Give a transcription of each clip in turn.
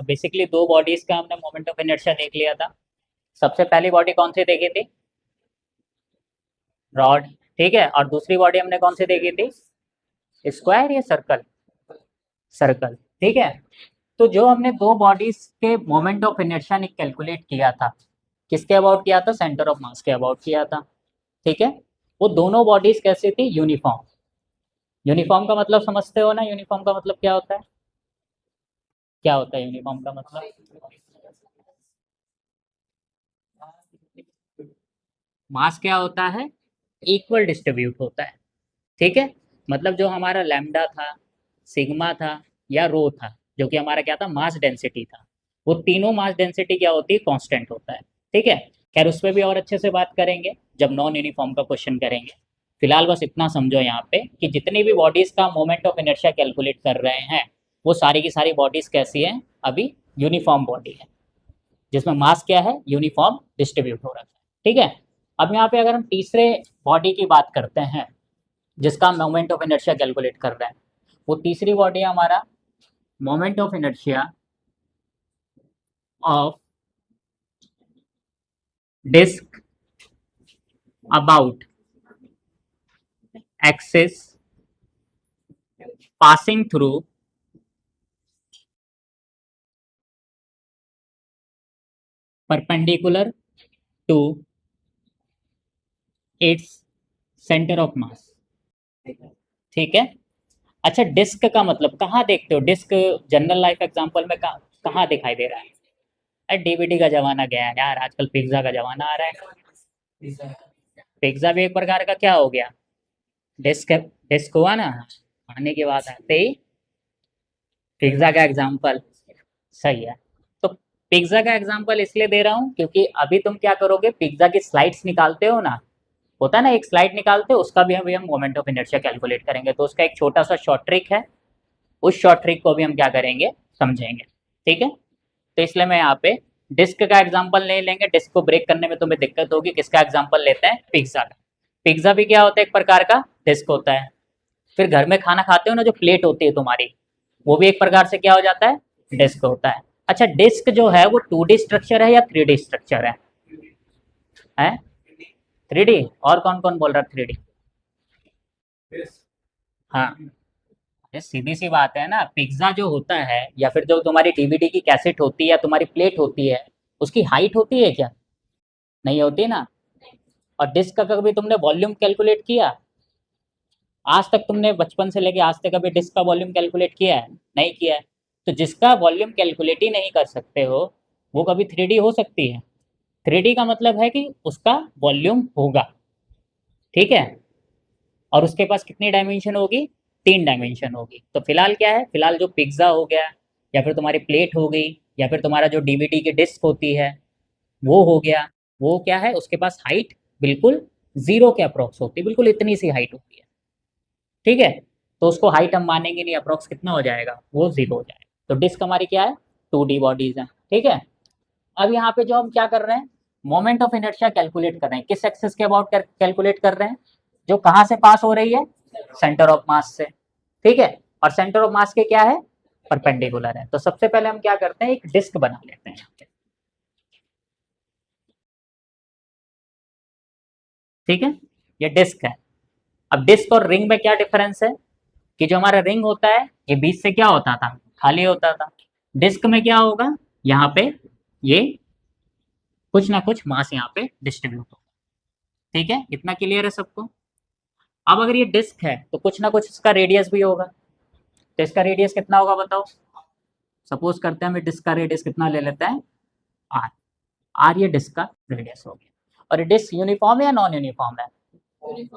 Basically दो bodies का हमने मोमेंट ऑफ इनर्शिया देख लिया था। सबसे पहली बॉडी कौन सी देखी थी? रॉड। ठीक है, और दूसरी बॉडी हमने कौन सी देखी थी? स्क्वायर या सर्कल? सर्कल। ठीक है, तो जो हमने दो बॉडीज के मोमेंट ऑफ इनर्शिया ने कैलकुलेट किया था, किसके अबाउट किया था? सेंटर ऑफ मास के अबाउट किया था। ठीक है, वो दोनों बॉडीज कैसी थी? यूनिफॉर्म। यूनिफॉर्म का मतलब समझते हो ना? यूनिफॉर्म का मतलब क्या होता है? क्या होता है यूनिफॉर्म का मतलब? मास क्या होता है? इक्वल डिस्ट्रीब्यूट होता है। ठीक है, मतलब जो हमारा लैम्डा था, सिग्मा था, या रो था, जो कि हमारा क्या था? मास डेंसिटी था। वो तीनों मास डेंसिटी क्या होती है? कांस्टेंट होता है। ठीक है, खैर उस पर भी और अच्छे से बात करेंगे जब नॉन यूनिफॉर्म का क्वेश्चन करेंगे। फिलहाल बस इतना समझो यहाँ पे कि जितनी भी बॉडीज का मोमेंट ऑफ इनर्शिया कैलकुलेट कर रहे हैं, वो सारी की सारी बॉडीज कैसी हैं? अभी यूनिफॉर्म बॉडी है, जिसमें मास क्या है? यूनिफॉर्म डिस्ट्रीब्यूट हो रहा है। ठीक है, अब यहाँ पे अगर हम तीसरे बॉडी की बात करते हैं जिसका मोमेंट ऑफ इनर्शिया कैलकुलेट कर रहे हैं, वो तीसरी बॉडी है हमारा moment of inertia of disc about axis passing through perpendicular to its centre of mass. ठीक है, अच्छा डिस्क का मतलब कहाँ देखते हो? डिस्क जनरल लाइफ एग्जांपल में कहाँ दिखाई दे रहा है? अरे डीवीडी का जमाना गया है यार, आजकल पिज्जा का जमाना आ रहा है। पिज्जा भी एक प्रकार का क्या हो गया? डिस्क। डिस्क हुआ ना, खाने की बात आते ही पिज्जा का एग्जांपल सही है। तो पिज्जा का एग्जांपल इसलिए दे रहा हूँ क्योंकि अभी तुम क्या करोगे? पिज्जा की स्लाइड्स निकालते हो ना, होता है ना एक स्लाइड निकालते हो, उसका भी अभी हम मोमेंट ऑफ इनर्शिया कैलकुलेट करेंगे। तो उसका एक छोटा सा शॉर्ट ट्रिक है, उस शॉर्ट ट्रिक को भी हम क्या करेंगे? समझेंगे। ठीक है, तो इसलिए मैं यहाँ पे डिस्क का एग्जांपल नहीं लेंगे। डिस्क को ब्रेक करने में तुम्हें दिक्कत होगी। किसका एग्जांपल लेते हैं? पिज्जा का। पिज्जा भी क्या होता है? एक प्रकार का डिस्क होता है। फिर घर में खाना खाते हो ना, जो प्लेट होती है तुम्हारी, वो भी एक प्रकार से क्या हो जाता है? डिस्क होता है। अच्छा डिस्क जो है वो 2D स्ट्रक्चर है या 3D स्ट्रक्चर है? 3D। और कौन कौन बोल रहा है 3D? हाँ, ये सीधी सी बात है ना। पिज्जा जो होता है या फिर जो तुम्हारी डीवीडी की कैसेट होती है या तुम्हारी प्लेट होती है, उसकी हाइट होती है क्या? नहीं होती ना। और डिस्क का कभी तुमने वॉल्यूम कैलकुलेट किया? आज तक तुमने बचपन से लेके आज तक कभी डिस्क का वॉल्यूम कैलकुलेट किया है? नहीं किया है। तो जिसका वॉल्यूम कैलकुलेट ही नहीं कर सकते हो, वो कभी 3D हो सकती है? 3D का मतलब है कि उसका वॉल्यूम होगा। ठीक है, और उसके पास कितनी डायमेंशन होगी? 3 डायमेंशन होगी। तो फिलहाल क्या है? फिलहाल जो पिज्जा हो गया, या फिर तुम्हारी प्लेट हो गई, या फिर तुम्हारा जो डीवीडी की डिस्क होती है वो हो गया, वो क्या है? उसके पास हाइट बिल्कुल जीरो के अप्रोक्स होती है, बिल्कुल इतनी सी हाइट होती है। ठीक है, तो उसको हाइट हम मानेंगे नहीं। अप्रोक्स कितना हो जाएगा? वो जीरो हो जाएगा। तो डिस्क हमारी क्या है? 2D बॉडीज है। ठीक है, अब यहाँ पे जो हम क्या कर रहे हैं? मोमेंट ऑफ इनर्शिया कैलकुलेट कर रहे हैं। किस एक्सिस के अबाउट कैलकुलेट कर रहे हैं? जो कहाँ से पास हो रही है? सेंटर ऑफ मास से। ठीक है, और सेंटर ऑफ मास के क्या है? परपेंडिकुलर है। तो सबसे पहले हम क्या करते हैं? एक डिस्क बना लेते हैं यहाँ पे। ठीक है, ये डिस्क है। अब डिस्क और रिंग में क्या डिफरेंस है? कि जो हमारा रिंग होता है, ये बीच से क्या होता था? खाली होता था। डिस्क में क्या होगा? यहाँ पे ये कुछ ना कुछ मास यहाँ पे डिस्ट्रीब्यूट होगा। ठीक है, इतना क्लियर है सबको? अब अगर ये डिस्क है तो कुछ ना कुछ इसका रेडियस भी होगा। तो इसका रेडियस कितना होगा बताओ? सपोज करते हैं हम डिस्क का रेडियस कितना ले लेते हैं? आर। आर ये डिस्क का रेडियस हो गया। और ये डिस्क यूनिफॉर्म है या नॉन यूनिफॉर्म है?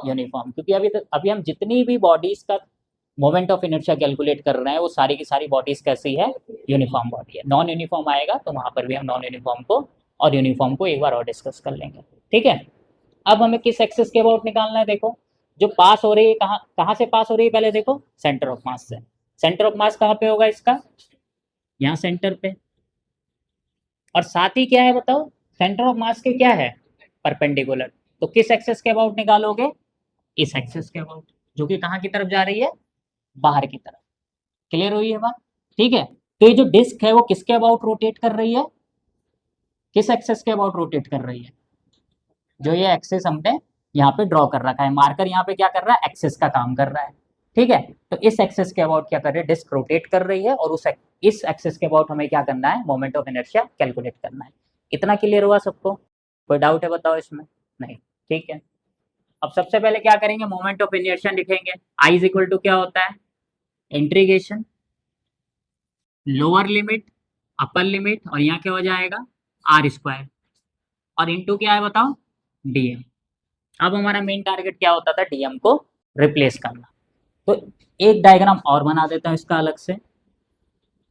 यूनिफॉर्म, क्योंकि अभी हम जितनी भी बॉडीज का मोमेंट ऑफ इनर्शिया कैलकुलेट कर रहे हैं, वो सारी की सारी बॉडीज कैसी है? यूनिफॉर्म बॉडी है। नॉन यूनिफॉर्म आएगा तो वहां पर भी हम नॉन यूनिफॉर्म को और यूनिफॉर्म को एक बार और डिस्कस कर लेंगे। ठीक है, अब हमें किस एक्सिस के अबाउट निकालना है? देखो, जो पास हो रही है, कहाँ कहाँ से पास हो रही है? पहले देखो, सेंटर ऑफ मास से। सेंटर ऑफ मास कहाँ पे होगा इसका? यहाँ सेंटर पे। और साथ ही क्या है बताओ? सेंटर ऑफ मास के क्या है? परपेंडिकुलर। तो किस एक्सिस के अबाउट निकालोगे? इस एक्सिस के अबाउट, जो कि कहाँ की तरफ जा रही है? बाहर की तरफ। क्लियर हुई है बात? ठीक है, तो ये जो डिस्क है वो किसके अबाउट रोटेट कर रही है, किस एक्सेस के अबाउट रोटेट कर रही है, जो ये एक्सेस हमने यहाँ पे ड्रॉ कर रखा है, मार्कर यहाँ पे क्या कर रहा है, एक्सेस का काम कर रहा है, ठीक है। तो इस एक्सेस के अबाउट क्या कर रही है, डिस्क रोटेट कर रही है, और इस एक्सेस के अबाउट हमें क्या करना है, मोमेंट ऑफ इनर्शिया कैलकुलेट करना है। इतना क्लियर हुआ सबको, कोई डाउट है बताओ इसमें, नहीं, ठीक है। अब सबसे पहले क्या करेंगे, मोमेंट ऑफ इनर्शिया लिखेंगे, आई इज इक्वल टू क्या होता है, integration lower limit upper limit, और यहाँ क्या हो जाएगा, आर स्क्वायर, और इनटू क्या है बताओ, डीएम। अब हमारा मेन टारगेट क्या होता था, डीएम को रिप्लेस करना। तो एक डायग्राम और बना देता हूँ इसका अलग से,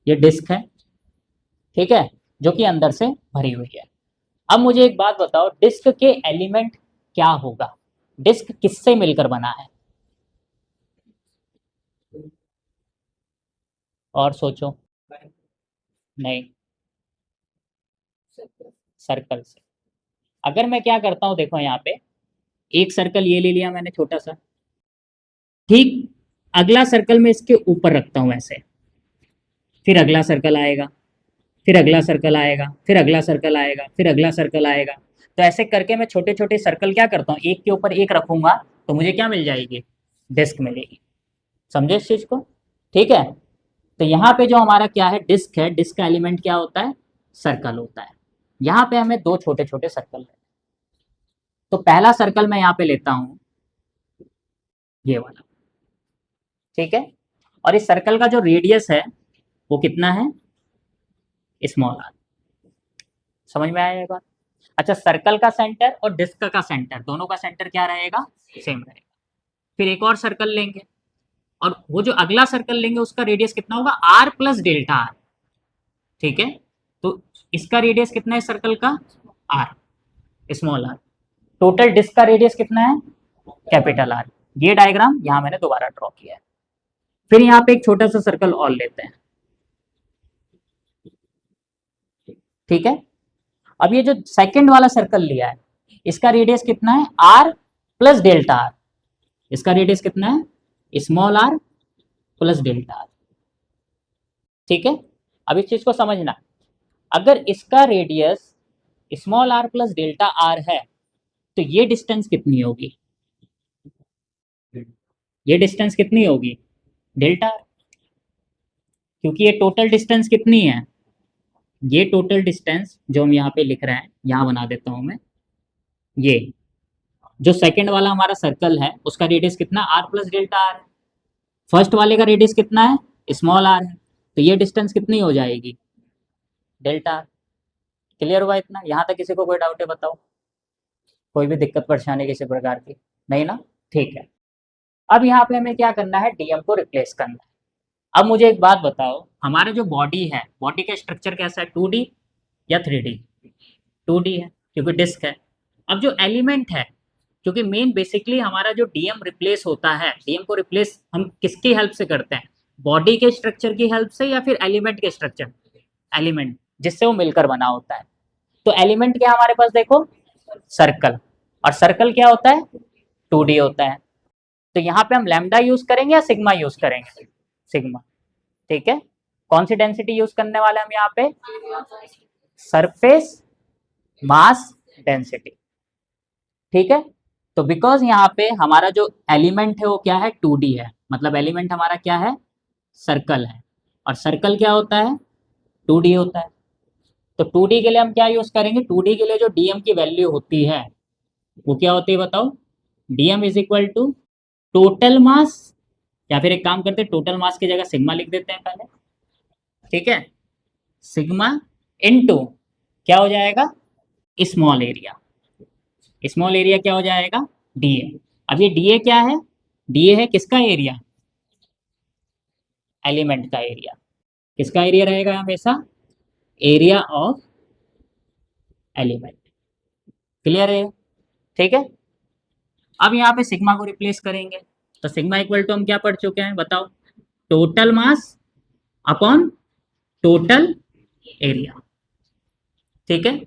ये डिस्क है, ठीक है, जो कि अंदर से भरी हुई है। अब मुझे एक बात बताओ, डिस्क के एलिमेंट क्या होगा, डिस्क किससे मिलकर बना है, और सोचो, नहीं, सर्कल से। अगर मैं क्या करता हूं, देखो यहाँ पे एक सर्कल ये ले लिया मैंने छोटा सा, ठीक, अगला सर्कल में इसके ऊपर रखता हूं ऐसे, फिर अगला सर्कल आएगा, फिर अगला सर्कल आएगा, फिर अगला सर्कल आएगा, फिर अगला सर्कल आएगा। तो ऐसे करके मैं छोटे छोटे सर्कल क्या करता हूँ, एक के ऊपर एक रखूंगा, तो मुझे क्या मिल जाएगी, डिस्क मिलेगी। समझे इस चीज को, ठीक है। तो यहाँ पे जो हमारा क्या है, डिस्क है, डिस्क का एलिमेंट क्या होता है, सर्कल होता है। यहाँ पे हमें दो छोटे छोटे सर्कल लेते हैं। तो पहला सर्कल मैं यहाँ पे लेता हूँ, ये वाला, ठीक है, और इस सर्कल का जो रेडियस है वो कितना है, स्मॉल आर। समझ में आया ये बात। अच्छा, सर्कल का सेंटर और डिस्क का सेंटर, दोनों का सेंटर क्या रहेगा, सेम रहेगा। फिर एक और सर्कल लेंगे, और वो जो अगला सर्कल लेंगे उसका रेडियस कितना होगा, आर प्लस डेल्टा आर, ठीक है। तो इसका रेडियस कितना है सर्कल का, r, small r. Total disc का रेडियस कितना है, कैपिटल आर। ये डायग्राम यहाँ मैंने दोबारा ड्रॉ किया है। फिर यहाँ पे एक छोटा सा सर्कल और लेते हैं, ठीक है। अब ये जो सेकंड वाला सर्कल लिया है, इसका रेडियस कितना है, आर प्लस डेल्टा आर। इसका रेडियस कितना है, small r plus delta r, ठीक है। अब इस चीज को समझना, अगर इसका radius small r plus delta r है, तो ये डिस्टेंस कितनी होगी, ये डिस्टेंस कितनी होगी, डेल्टा आर, क्योंकि ये टोटल डिस्टेंस कितनी है, ये टोटल डिस्टेंस जो हम यहाँ पे लिख रहे हैं, यहाँ बना देता हूं मैं, ये जो सेकंड वाला हमारा सर्कल है उसका रेडियस कितना, आर प्लस डेल्टा आर है। फर्स्ट वाले का रेडियस कितना है, स्मॉल आर है, तो ये डिस्टेंस कितनी हो जाएगी, डेल्टा आर। क्लियर हुआ इतना, यहाँ तक किसी को कोई डाउट है बताओ, कोई भी दिक्कत परेशानी किसी प्रकार की, नहीं ना, ठीक है। अब यहाँ पे हमें क्या करना है, डीएम को रिप्लेस करना है। अब मुझे एक बात बताओ, हमारा जो बॉडी है, बॉडी का स्ट्रक्चर कैसा है, 2D या 3D, 2D है क्योंकि डिस्क है। अब जो एलिमेंट है, क्योंकि मेन बेसिकली हमारा जो डीएम रिप्लेस होता है, डीएम को रिप्लेस हम किसकी हेल्प से करते हैं, बॉडी के स्ट्रक्चर की हेल्प से या फिर एलिमेंट के स्ट्रक्चर, एलिमेंट जिससे वो मिलकर बना होता है। तो एलिमेंट क्या हमारे पास देखो, सर्कल, और सर्कल क्या होता है, 2D होता है। तो यहाँ पे हम लैम्डा यूज करेंगे या सिग्मा यूज करेंगे, सिग्मा, ठीक है। कौन सी डेंसिटी यूज करने वाले हम यहाँ पे, सरफेस मास डेंसिटी, ठीक है। तो बिकॉज यहाँ पे हमारा जो एलिमेंट है वो क्या है, 2D है, मतलब एलिमेंट हमारा क्या है, सर्कल है, और सर्कल क्या होता है, 2D होता है। तो 2D के लिए हम क्या यूज करेंगे, 2D के लिए जो डीएम की वैल्यू होती है वो क्या होती है बताओ, dm is equal to total mass, या फिर एक काम करते हैं, टोटल मास की जगह सिग्मा लिख देते हैं पहले, ठीक है। सिग्मा इनटू क्या हो जाएगा, स्मॉल एरिया, स्मॉल एरिया क्या हो जाएगा, डीए। अब ये डीए क्या है, डीए है किसका एरिया, एलिमेंट का एरिया। किसका एरिया रहेगा हमेशा, एरिया ऑफ एलिमेंट। क्लियर है, ठीक है। अब यहाँ पे सिग्मा को रिप्लेस करेंगे, तो सिग्मा इक्वल टू हम क्या पढ़ चुके हैं बताओ, total mass upon total area, ठीक है।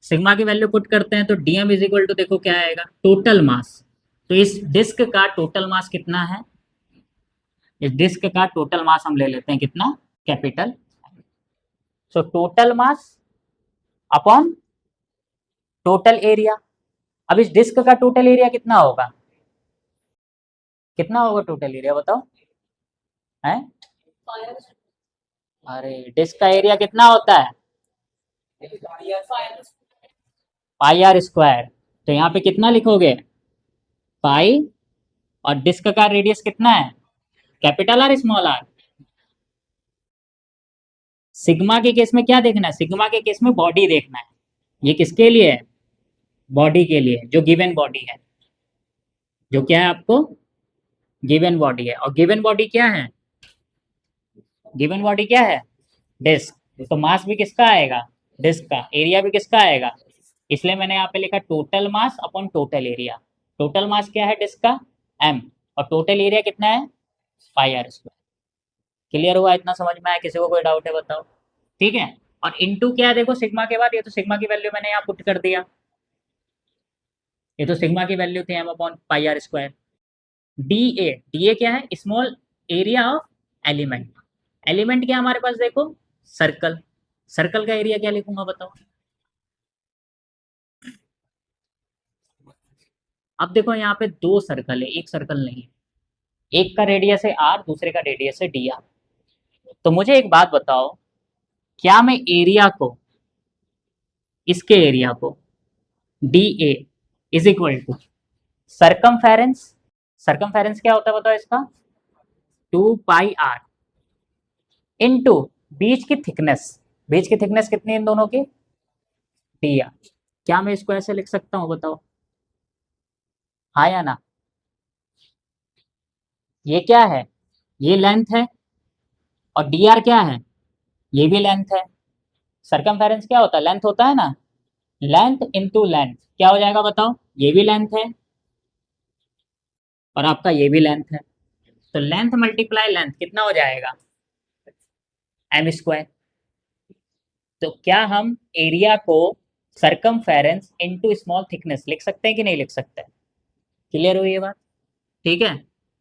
सिग्मा की वैल्यू पुट करते हैं तो डीएम इज इक्वल टू देखो क्या आएगा, टोटल मास। तो इस डिस्क का टोटल मास कितना है, इस डिस्क का टोटल मास हम ले लेते हैं कितना, capital. So total mass upon total area. अब इस डिस्क का टोटल एरिया कितना होगा, कितना होगा टोटल एरिया बताओ है? अरे डिस्क का एरिया कितना होता है, पाई आर स्क्वायर। तो यहाँ पे कितना लिखोगे, पाई, और डिस्क का रेडियस कितना है, capital r small r. Sigma के केस में क्या देखना है, सिग्मा के केस में बॉडी देखना है। ये किसके लिए है, बॉडी के लिए, जो गिवन बॉडी है, जो क्या है आपको गिवन बॉडी है। और गिवन बॉडी क्या है, गिवन बॉडी क्या है, डिस्क। तो मास भी किसका आएगा, डिस्क का, एरिया भी किसका आएगा। इसलिए मैंने यहाँ पे लिखा total mass upon total area. Total mass क्या है डिस्क का, एम, और टोटल एरिया कितना है, पाई आर स्क्वायर। क्लियर हुआ, इतना समझ में आया, किसी को कोई डाउट है बताओ। ठीक है, और इनटू क्या है देखो सिग्मा के बाद, ये तो सिग्मा की वैल्यू मैंने यहाँ पुट कर दिया, ये तो सिग्मा की वैल्यू थी m upon pi r square. D a, d ए क्या है, small area of element. Element क्या हमारे पास देखो, सर्कल। सर्कल का एरिया क्या लिखूंगा बताओ। अब देखो यहाँ पे दो सर्कल है, एक सर्कल नहीं है। एक का रेडियस है आर, दूसरे का रेडियस है डी आर। तो मुझे एक बात बताओ, क्या मैं एरिया को, इसके एरिया को d a is equal to circumference, circumference क्या होता है बताओ इसका, 2 पाई आर इनटू बीच की थिकनेस, बीच की थिकनेस कितनी है इन दोनों की, डी आर। क्या मैं इसको ऐसे लिख सकता हूँ बताओ, हाँ या ना। ये क्या है, ये लेंथ है, और डी आर क्या है, ये भी लेंथ है। सरकमफेरेंस क्या होता है, लेंथ होता है ना, लेंथ इनटू लेंथ क्या हो जाएगा बताओ, ये भी लेंथ है और आपका ये भी लेंथ है। तो लेंथ मल्टीप्लाई लेंथ कितना हो जाएगा, एम स्क्वायर। तो क्या हम एरिया को सरकमफेरेंस इनटू स्मॉल थिकनेस लिख सकते हैं कि नहीं लिख सकते, क्लियर हुई ये बात। ठीक है,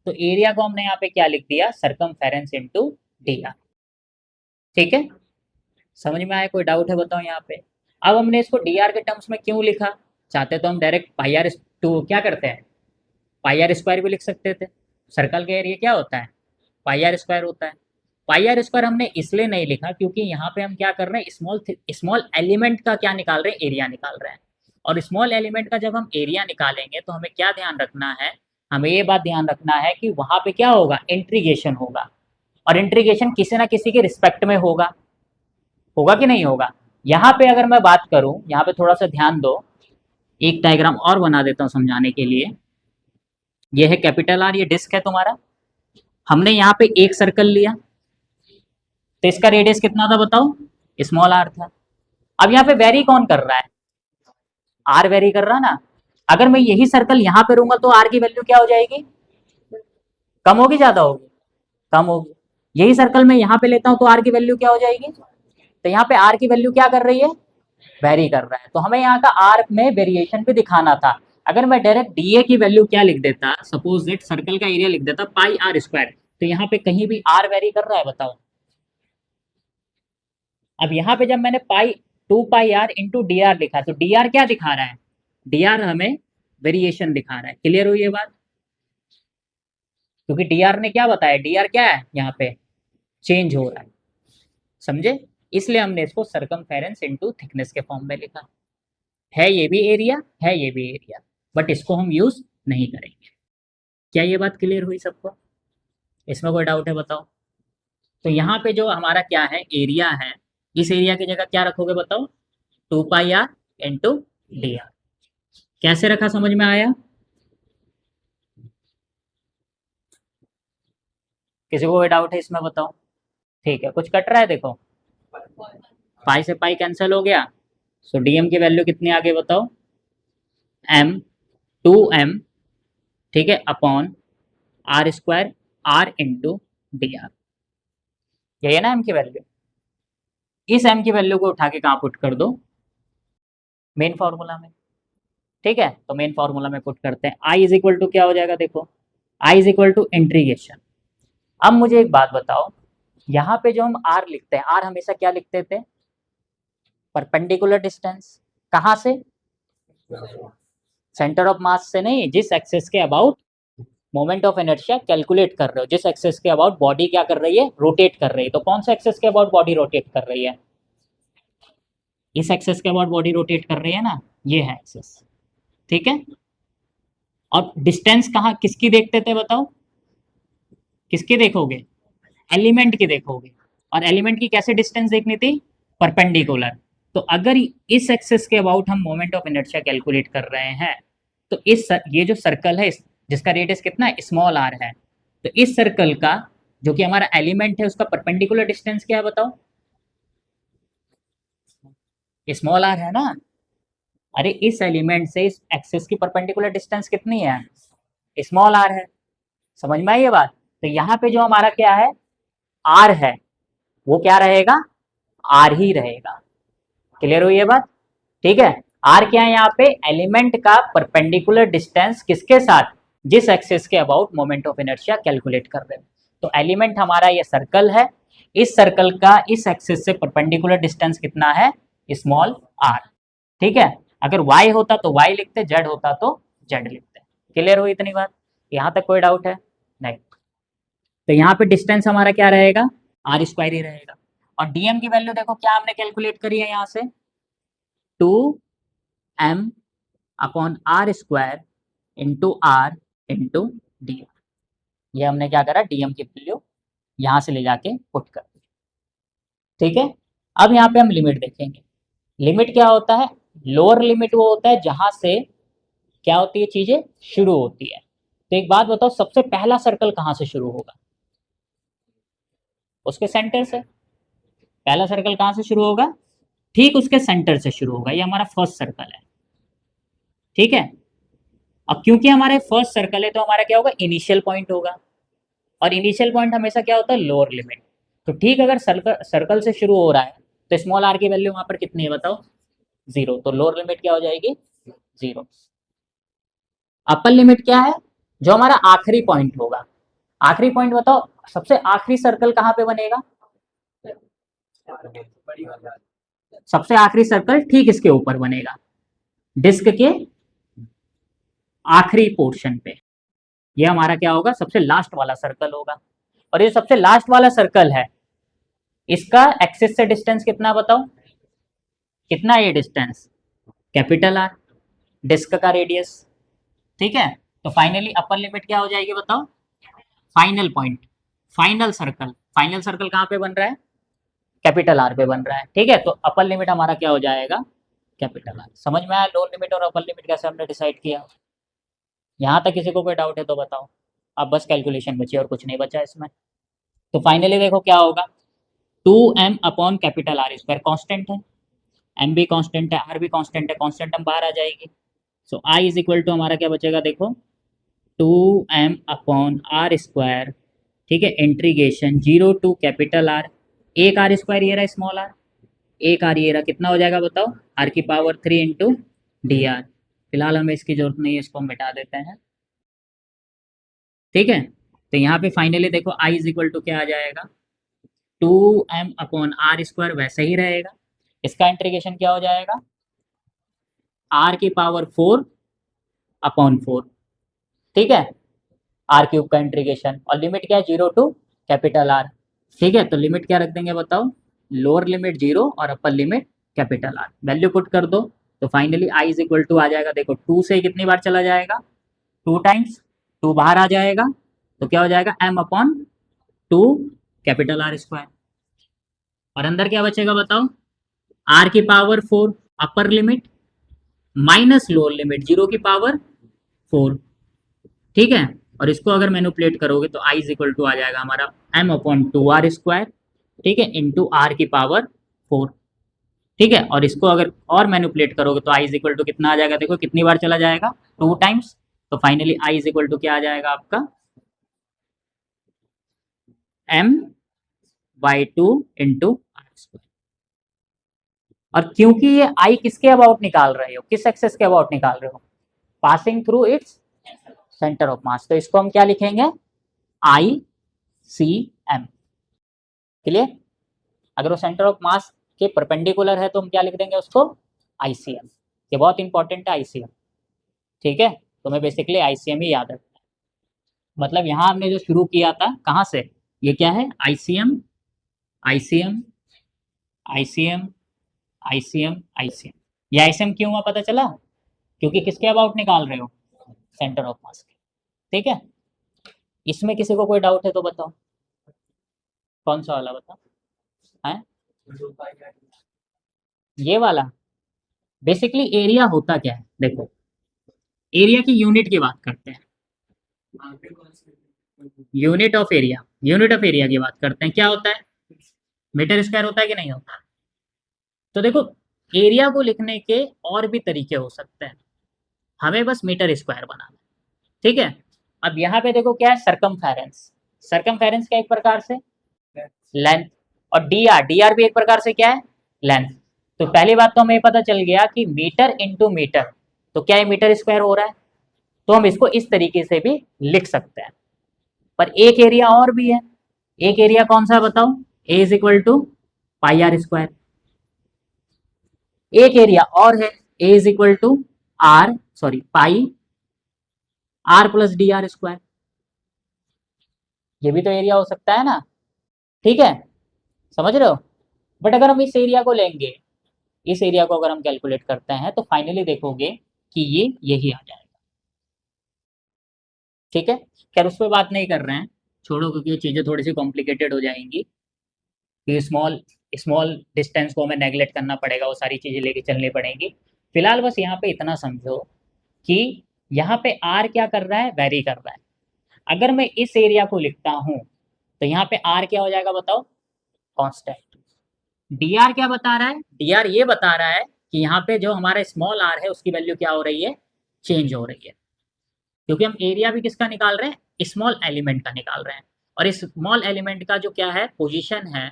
तो एरिया को हमने यहाँ पे क्या लिख दिया, सरकमफेरेंस इनटू डी आर। ठीक है, समझ में आया, कोई डाउट है बताओ यहाँ पे। अब हमने इसको डी आर के टर्म्स में क्यों लिखा, चाहते तो हम डायरेक्ट पाई आर टू क्या करते हैं, पाई आर स्क्वायर भी लिख सकते थे। सर्कल का एरिया क्या होता है, पाई आर स्क्वायर होता है। पाई आर स्क्वायर हमने इसलिए नहीं लिखा क्योंकि यहाँ पे हम क्या कर रहे हैं, स्मॉल स्मॉल एलिमेंट का क्या निकाल रहे हैं, एरिया निकाल रहे हैं। और स्मॉल एलिमेंट का जब हम एरिया निकालेंगे तो हमें क्या ध्यान रखना है, हमें ये बात ध्यान रखना है कि वहाँ पे क्या होगा, इंट्रीगेशन होगा। और इंट्रीगेशन किसी ना किसी के रिस्पेक्ट में होगा, होगा कि नहीं होगा। यहाँ पे अगर मैं बात करूँ, यहाँ पे थोड़ा सा ध्यान दो, एक डायग्राम और बना देता हूँ समझाने के लिए। ये है कैपिटल आर, ये डिस्क है तुम्हारा। हमने यहाँ पे एक सर्कल लिया, तो इसका रेडियस कितना था बताओ, स्मॉल आर था। अब यहाँ पे वेरी कौन कर रहा है, आर वेरी कर रहा ना। अगर मैं यही सर्कल यहाँ पे रहूंगा तो आर की वैल्यू क्या हो जाएगी, कम होगी ज्यादा होगी, कम होगी। यही सर्कल मैं यहाँ पे लेता हूँ तो आर की वैल्यू क्या हो जाएगी, तो यहाँ पे आर की वैल्यू क्या कर रही है, वेरी कर रहा है। तो हमें यहाँ का आर में वेरिएशन भी दिखाना था। अगर मैं डायरेक्ट डी ए की वैल्यू क्या लिख देता, सपोज दैट सर्कल का एरिया लिख देता पाई आर स्क्वायर, तो यहाँ पे कहीं भी आर वेरी कर रहा है बताओ। अब यहाँ पे जब मैंने पाई 2 पाई आर इंटू डी आर लिखा, तो डी आर क्या दिखा रहा है, डी आर हमें वेरिएशन दिखा रहा है। क्लियर हुई ये बात, क्योंकि डी आर ने क्या बताया, डी आर क्या है यहाँ पे, चेंज हो रहा है, समझे। इसलिए हमने इसको सरकमफेरेंस इनटू थिकनेस के फॉर्म में लिखा है। ये भी एरिया है, ये भी एरिया, बट इसको हम यूज नहीं करेंगे। क्या ये बात क्लियर हुई सबको, इसमें कोई डाउट है बताओ। तो यहाँ पे जो हमारा क्या है, एरिया है, इस एरिया की जगह क्या रखोगे बताओ, 2 पाई आर इंटू डी आर। कैसे रखा समझ में आया, किसी को कोई डाउट है इसमें बताओ। ठीक है, कुछ कट रहा है देखो, पाई से पाई कैंसिल हो गया। सो डीएम की वैल्यू कितनी आ गई बताओ, एम, 2m, ठीक है, upon r square, r into d r. यही है ना एम की वैल्यू। इस एम की वैल्यू को उठा के कहाँ पुट कर दो, मेन फॉर्मूला में। ठीक है, तो मेन फॉर्मूला में पुट करते हैं, आई इज इक्वल टू क्या हो जाएगा देखो, आई इज इक्वल टू इंट्रीगेशन। अब मुझे एक बात बताओ, यहाँ पे जो हम आर लिखते हैं, आर हमेशा क्या लिखते थे, परपेंडिकुलर डिस्टेंस कहाँ से, सेंटर ऑफ मास से नहीं, जिस एक्सिस के about moment of inertia calculate कर रहे हो, जिस एक्सिस के अबाउट बॉडी क्या कर रही है, रोटेट कर रही है। तो कौन सा एक्सिस के अबाउट बॉडी रोटेट कर रही है, इस एक्सिस के अबाउट बॉडी रोटेट कर रही है ना, ये है एक्सिस, ठीक है। और डिस्टेंस कहाँ किसकी देखते थे बताओ, किसकी देखोगे, एलिमेंट की देखोगे, और एलिमेंट की कैसे डिस्टेंस देखनी थी, परपेंडिकुलर। तो अगर इस एक्सिस के अबाउट हम मोमेंट ऑफ इनर्शिया कैलकुलेट कर रहे हैं, तो ये जो सर्कल है जिसका रेडियस कितना स्मॉल आर है, तो इस सर्कल का जो कि हमारा एलिमेंट है उसका परपेंडिकुलर डिस्टेंस क्या है बताओ, स्मॉल आर है ना। अरे इस एलिमेंट से इस एक्सिस की परपेंडिकुलर डिस्टेंस कितनी है, स्मॉल आर है। समझ में आई ये बात। तो यहाँ पे जो हमारा क्या है, आर है, वो क्या रहेगा, आर ही रहेगा। क्लियर हुई ये बात, ठीक है। आर क्या है यहाँ पे, एलिमेंट का परपेंडिकुलर डिस्टेंस किसके साथ, जिस एक्सिस के about moment of inertia calculate कर रहे हो। तो एलिमेंट हमारा ये सर्कल है, इस सर्कल का इस एक्सिस से परपेंडिकुलर डिस्टेंस कितना है, स्मॉल आर, ठीक है। अगर y होता तो y लिखते, z होता तो z लिखते। क्लियर हुई इतनी बात, यहाँ तक कोई डाउट है नहीं। तो यहाँ पे डिस्टेंस हमारा क्या रहेगा, आर स्क्वायर ही रहेगा। और डीएम की वैल्यू देखो क्या हमने कैलकुलेट करी है यहाँ से, 2m upon r square into r into d. ये हमने क्या करा, डीएम की वैल्यू यहाँ से ले जाके पुट कर दी, ठीक है। अब यहाँ पे हम लिमिट देखेंगे। लिमिट क्या होता है, लोअर लिमिट वो होता है जहां से क्या होती है, चीजें शुरू होती है। तो एक बात बताओ, सबसे पहला सर्कल कहाँ से शुरू होगा, उसके सेंटर से। पहला सर्कल कहाँ से शुरू होगा, ठीक उसके सेंटर से शुरू होगा। ये हमारा फर्स्ट सर्कल है, ठीक है। अब क्योंकि हमारे फर्स्ट सर्कल है तो हमारा क्या होगा, इनिशियल पॉइंट होगा, और इनिशियल पॉइंट हमेशा क्या होता है, लोअर लिमिट। तो ठीक अगर सर्कल से शुरू हो रहा है तो स्मॉल आर की वैल्यू वहां पर कितनी है बताओ, 0। तो लोअर लिमिट क्या हो जाएगी, 0। अपर लिमिट क्या है, जो हमारा आखिरी पॉइंट होगा। आखिरी पॉइंट बताओ, सबसे आखिरी सर्कल कहाँ पे बनेगा, सबसे आखिरी सर्कल ठीक इसके ऊपर बनेगा, डिस्क के आखिरी पोर्शन पे। ये हमारा क्या होगा, सबसे लास्ट वाला सर्कल होगा। और ये सबसे लास्ट वाला सर्कल है, इसका एक्सिस से डिस्टेंस कितना बताओ, कितना ये डिस्टेंस, कैपिटल आर, डिस्क का रेडियस, ठीक है। तो फाइनली अपर लिमिट क्या हो जाएगी बताओ, final point, final circle. Final circle कहाँ पे बन रहा है, कैपिटल आर पे बन रहा है, ठीक है। तो अपर लिमिट हमारा क्या हो जाएगा, कैपिटल आर। समझ में आया लोअर लिमिट और अपर लिमिट कैसे हमने डिसाइड किया। यहाँ तक किसी को कोई डाउट है तो बताओ। अब बस कैलकुलेशन बची और कुछ नहीं बचा इसमें। तो फाइनली देखो क्या होगा, 2m upon capital R square, constant है, m भी कॉन्स्टेंट है, r भी कॉन्स्टेंट है, कॉन्स्टेंट हम बाहर आ जाएगी। सो I इज इक्वल टू हमारा क्या बचेगा देखो, 2m अपॉन आर स्क्वायर, ठीक है, इंट्रीगेशन 0 टू कैपिटल आर, एक आर स्क्वायर ये रहा स्मॉल आर, एक आर ये रहा, कितना हो जाएगा बताओ, आर की पावर 3 इंटू डी आर। फिलहाल हमें इसकी जरूरत नहीं है, इसको हम मिटा देते हैं, ठीक है। तो यहाँ पे फाइनली देखो I इज इक्वल टू क्या आ जाएगा, 2m अपॉन आर स्क्वायर वैसे ही रहेगा, इसका इंटीग्रेशन क्या हो जाएगा, r की पावर 4 अपॉन 4, ठीक है, आर क्यूब का इंटीग्रेशन। और लिमिट क्या है, 0 टू कैपिटल आर, ठीक है। तो लिमिट क्या रख देंगे बताओ, लोअर लिमिट 0 और upper limit capital R. Value put कर दो तो finally I is equal to आ जाएगा, देखो 2 से कितनी बार चला जाएगा, 2 टाइम्स, 2 बाहर आ जाएगा, तो क्या हो जाएगा, m upon 2 capital R square. और अंदर क्या बचेगा बताओ, r की power 4 upper limit minus lower limit 0 की पावर 4, ठीक है। और इसको अगर मैनिपुलेट करोगे तो I इज इक्वल टू आ जाएगा हमारा m अपॉन 2r स्क्वायर, ठीक है, इंटू r की पावर 4, ठीक है। और इसको अगर और मैनिपुलेट करोगे तो I इज इक्वल टू कितना आ जाएगा, देखो कितनी बार चला जाएगा, 2 टाइम्स। तो finally I is equal to क्या आ जाएगा आपका, m/2 इंटू आर स्क्वायर। और क्योंकि ये I किसके अबाउट निकाल रहे हो, किस एक्सेस के अबाउट निकाल रहे हो, passing through its centre of मास, तो इसको हम क्या लिखेंगे, ICM। क्लियर। अगर वो सेंटर ऑफ मास के परपेंडिकुलर है तो हम क्या लिख देंगे उसको, आईसीएम। ये बहुत इंपॉर्टेंट है आईसीएम, ठीक है। तुम्हें बेसिकली आईसीएम ही याद है। मतलब यहाँ हमने जो शुरू किया था कहाँ से, ये क्या है, ICM, ICM, ICM, ICM, ICM. ये आईसीएम क्यों हुआ पता चला, क्योंकि किसके अबाउट निकाल रहे हो, सेंटर ऑफ मास के, ठीक है। इसमें किसी को कोई डाउट है तो बताओ, कौन सा वाला बताओ है, ये वाला। बेसिकली एरिया होता क्या है, देखो एरिया की यूनिट की बात करते हैं, unit of area, unit of area की बात करते हैं, क्या होता है, मीटर स्क्वायर होता है कि नहीं होता। तो देखो एरिया को लिखने के और भी तरीके हो सकते हैं, हमें बस मीटर स्क्वायर बनाना है, ठीक है। अब यहाँ पे देखो क्या है, सरकमफेरेंस, सरकमफेरेंस क्या एक प्रकार से लेंथ, और डी आर, डी आर भी एक प्रकार से क्या है, लेंथ। तो पहली बात तो हमें पता चल गया कि मीटर इंटू मीटर, तो क्या है, मीटर स्क्वायर हो रहा है। तो हम इसको इस तरीके से भी लिख सकते हैं। पर एक एरिया और भी है, एक एरिया कौन सा है बताओ, A is equal to pi r square. एक एरिया और है, A is equal to r, sorry pi r plus d r square, ये भी तो एरिया हो सकता है ना, ठीक है, समझ रहे हो। बट अगर हम इस एरिया को लेंगे, इस एरिया को अगर हम कैलकुलेट करते हैं तो फाइनली देखोगे कि ये यही आ जाएगा, ठीक है। खैर उस पर बात नहीं कर रहे हैं, छोड़ो, क्योंकि ये चीज़ें थोड़ी सी कॉम्प्लिकेटेड हो जाएंगी, कि स्मॉल स्मॉल डिस्टेंस को हमें नेगलेक्ट करना पड़ेगा, वो सारी चीज़ें लेके चलनी पड़ेंगी। फिलहाल बस यहाँ पे इतना समझो कि यहाँ पे आर क्या कर रहा है, वेरी कर रहा है। अगर मैं इस एरिया को लिखता हूँ तो यहाँ पे आर क्या हो जाएगा बताओ, कांस्टेंट। डी आर क्या बता रहा है, डी आर ये बता रहा है कि यहाँ पे जो हमारा स्मॉल आर है उसकी वैल्यू क्या हो रही है, चेंज हो रही है। क्योंकि हम एरिया भी किसका निकाल रहे हैं, स्मॉल एलिमेंट का निकाल रहे हैं, और इस स्मॉल एलिमेंट का जो क्या है, पोजीशन है,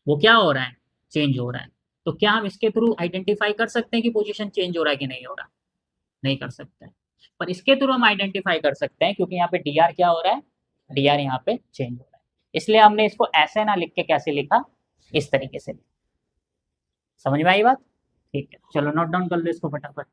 वो क्या हो रहा है, चेंज हो रहा है। तो क्या हम इसके थ्रू आइडेंटिफाई कर सकते हैं कि पोजीशन चेंज हो रहा है कि नहीं हो रहा, नहीं कर सकते हैं। पर इसके थ्रू हम आइडेंटिफाई कर सकते हैं, क्योंकि यहाँ पे डी आर क्या हो रहा है, डी आर यहाँ पे चेंज हो रहा है। इसलिए हमने इसको ऐसे ना लिख के कैसे लिखा, इस तरीके से। समझ में आई बात, ठीक है, चलो नोट डाउन कर लो इसको फटाफट।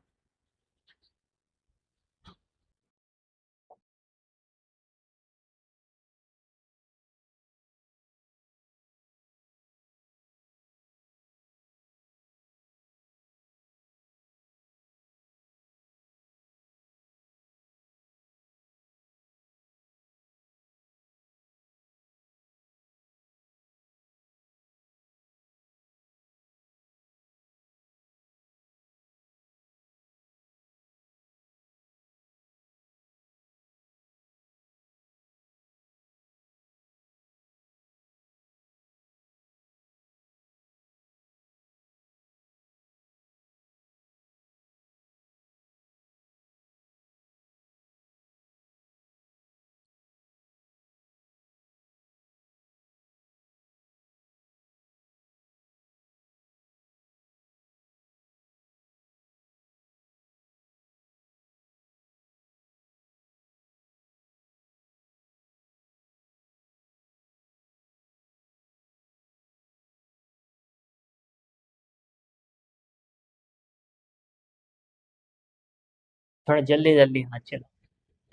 थोड़ा जल्दी जल्दी, हाँ चलो,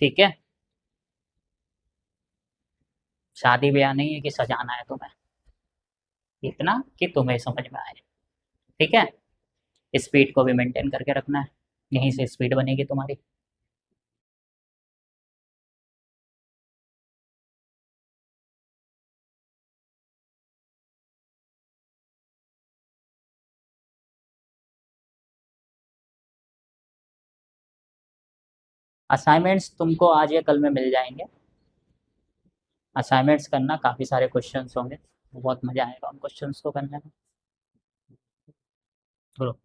ठीक है। शादी ब्याह नहीं है कि सजाना है तुम्हें, इतना कि तुम्हें समझ में आए, ठीक है। स्पीड को भी मेंटेन करके रखना है, यहीं से स्पीड बनेगी तुम्हारी। असाइनमेंट्स तुमको आज या कल में मिल जाएंगे, असाइनमेंट्स करना, काफ़ी सारे क्वेश्चंस होंगे, बहुत मज़ा आएगा उन क्वेश्चंस को करने में। बोलो।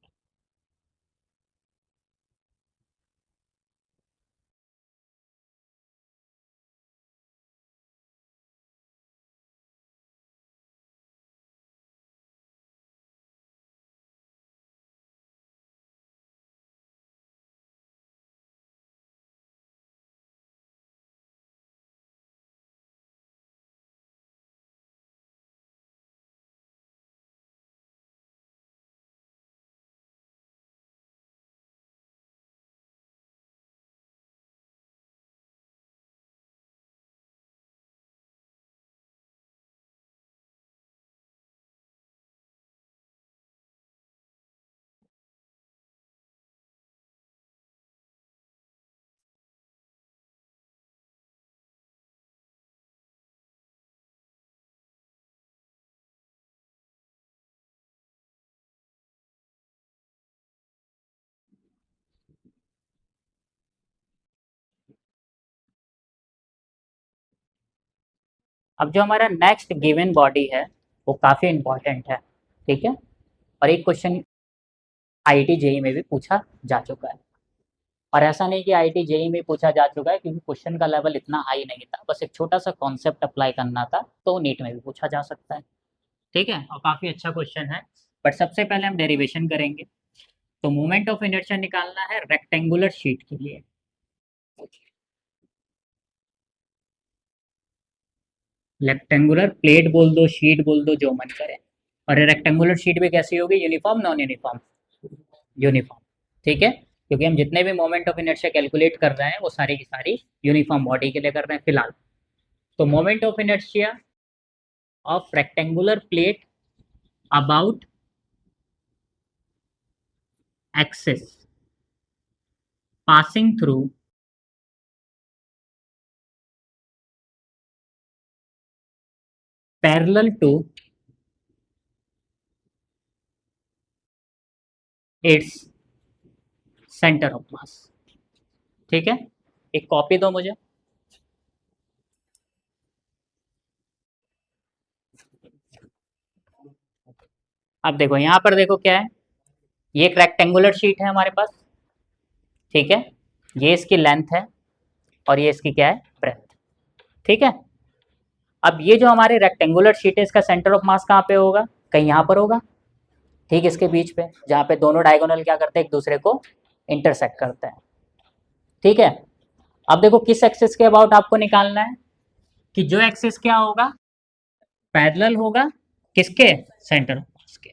अब जो हमारा नेक्स्ट गिवन बॉडी है वो काफ़ी इंपॉर्टेंट है, ठीक है, और एक क्वेश्चन आईआईटी जेईई में भी पूछा जा चुका है। और ऐसा नहीं कि आईआईटी जेईई में पूछा जा चुका है, क्योंकि क्वेश्चन का लेवल इतना हाई नहीं था, बस एक छोटा सा कॉन्सेप्ट अप्लाई करना था, तो नीट में भी पूछा जा सकता है, ठीक है, और काफ़ी अच्छा क्वेश्चन है। बट सबसे पहले हम डेरिवेशन करेंगे। तो मोमेंट ऑफ इनर्शिया निकालना है रेक्टेंगुलर शीट के लिए। रेक्टेंगुलर प्लेट बोल दो, शीट बोल दो, जो मन करे। और रेक्टेंगुलर शीट भी कैसी होगी, यूनिफॉर्म नॉन यूनिफॉर्म? यूनिफॉर्म, ठीक है, क्योंकि हम जितने भी मोमेंट ऑफ इनर्शिया कैलकुलेट कर रहे हैं वो सारी की सारी यूनिफॉर्म बॉडी के लिए कर रहे हैं फिलहाल। तो moment of inertia of rectangular plate about axis passing through parallel to its center of mass, ठीक है, एक कॉपी दो मुझे। अब देखो यहां पर देखो क्या है, ये एक रेक्टेंगुलर शीट है हमारे पास, ठीक है, ये इसकी लेंथ है और ये इसकी क्या है, ब्रेथ, ठीक है। अब ये जो हमारी रेक्टेंगुलर शीट है इसका सेंटर ऑफ मास कहाँ पे होगा, कहीं यहाँ पर होगा, ठीक, इसके बीच पे, जहाँ पे दोनों डायगोनल क्या करते हैं, एक दूसरे को इंटरसेक्ट करते हैं, ठीक है। अब देखो किस एक्सिस के अबाउट आपको निकालना है, कि जो एक्सिस क्या होगा, पैरेलल होगा किसके, सेंटर ऑफ मास के।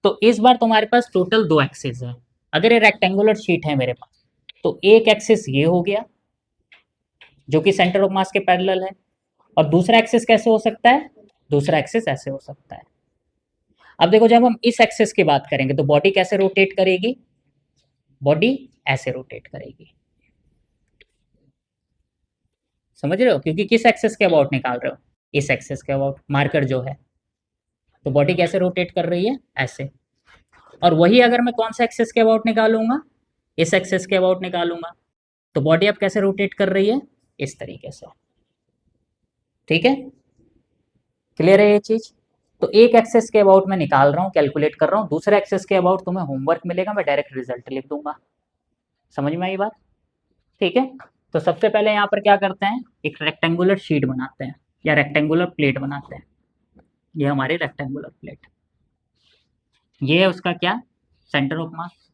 तो इस बार तुम्हारे पास टोटल दो एक्सिस है। अगर ये रेक्टेंगुलर शीट है मेरे पास, तो एक एक्सिस ये हो गया जो कि सेंटर ऑफ मास के पैरेलल है, और दूसरा एक्सिस कैसे हो सकता है, दूसरा एक्सिस ऐसे हो सकता है। अब देखो जब हम इस एक्सिस की बात करेंगे तो बॉडी कैसे रोटेट करेगी, बॉडी ऐसे रोटेट करेगी, समझ रहे हो, क्योंकि किस एक्सिस के अबाउट निकाल रहे हो, इस एक्सिस के अबाउट, मार्कर जो है, तो बॉडी कैसे रोटेट कर रही है, ऐसे। और वही अगर मैं कौन सा एक्सिस के अबाउट निकालूंगा, इस एक्सिस के अबाउट निकालूंगा, तो बॉडी अब कैसे रोटेट कर रही है, इस तरीके से, ठीक है, क्लियर है ये चीज। तो एक एक्सेस के अबाउट मैं निकाल रहा हूँ, कैलकुलेट कर रहा हूँ, दूसरे एक्सेस के अबाउट तुम्हें होमवर्क मिलेगा, मैं डायरेक्ट रिजल्ट लिख दूंगा, समझ में आई बात, ठीक है। तो सबसे पहले यहाँ पर क्या करते हैं, एक रेक्टेंगुलर शीट बनाते हैं या रेक्टेंगुलर प्लेट बनाते हैं। ये हमारी रेक्टेंगुलर प्लेट, ये है उसका क्या, सेंटर ऑफ मास।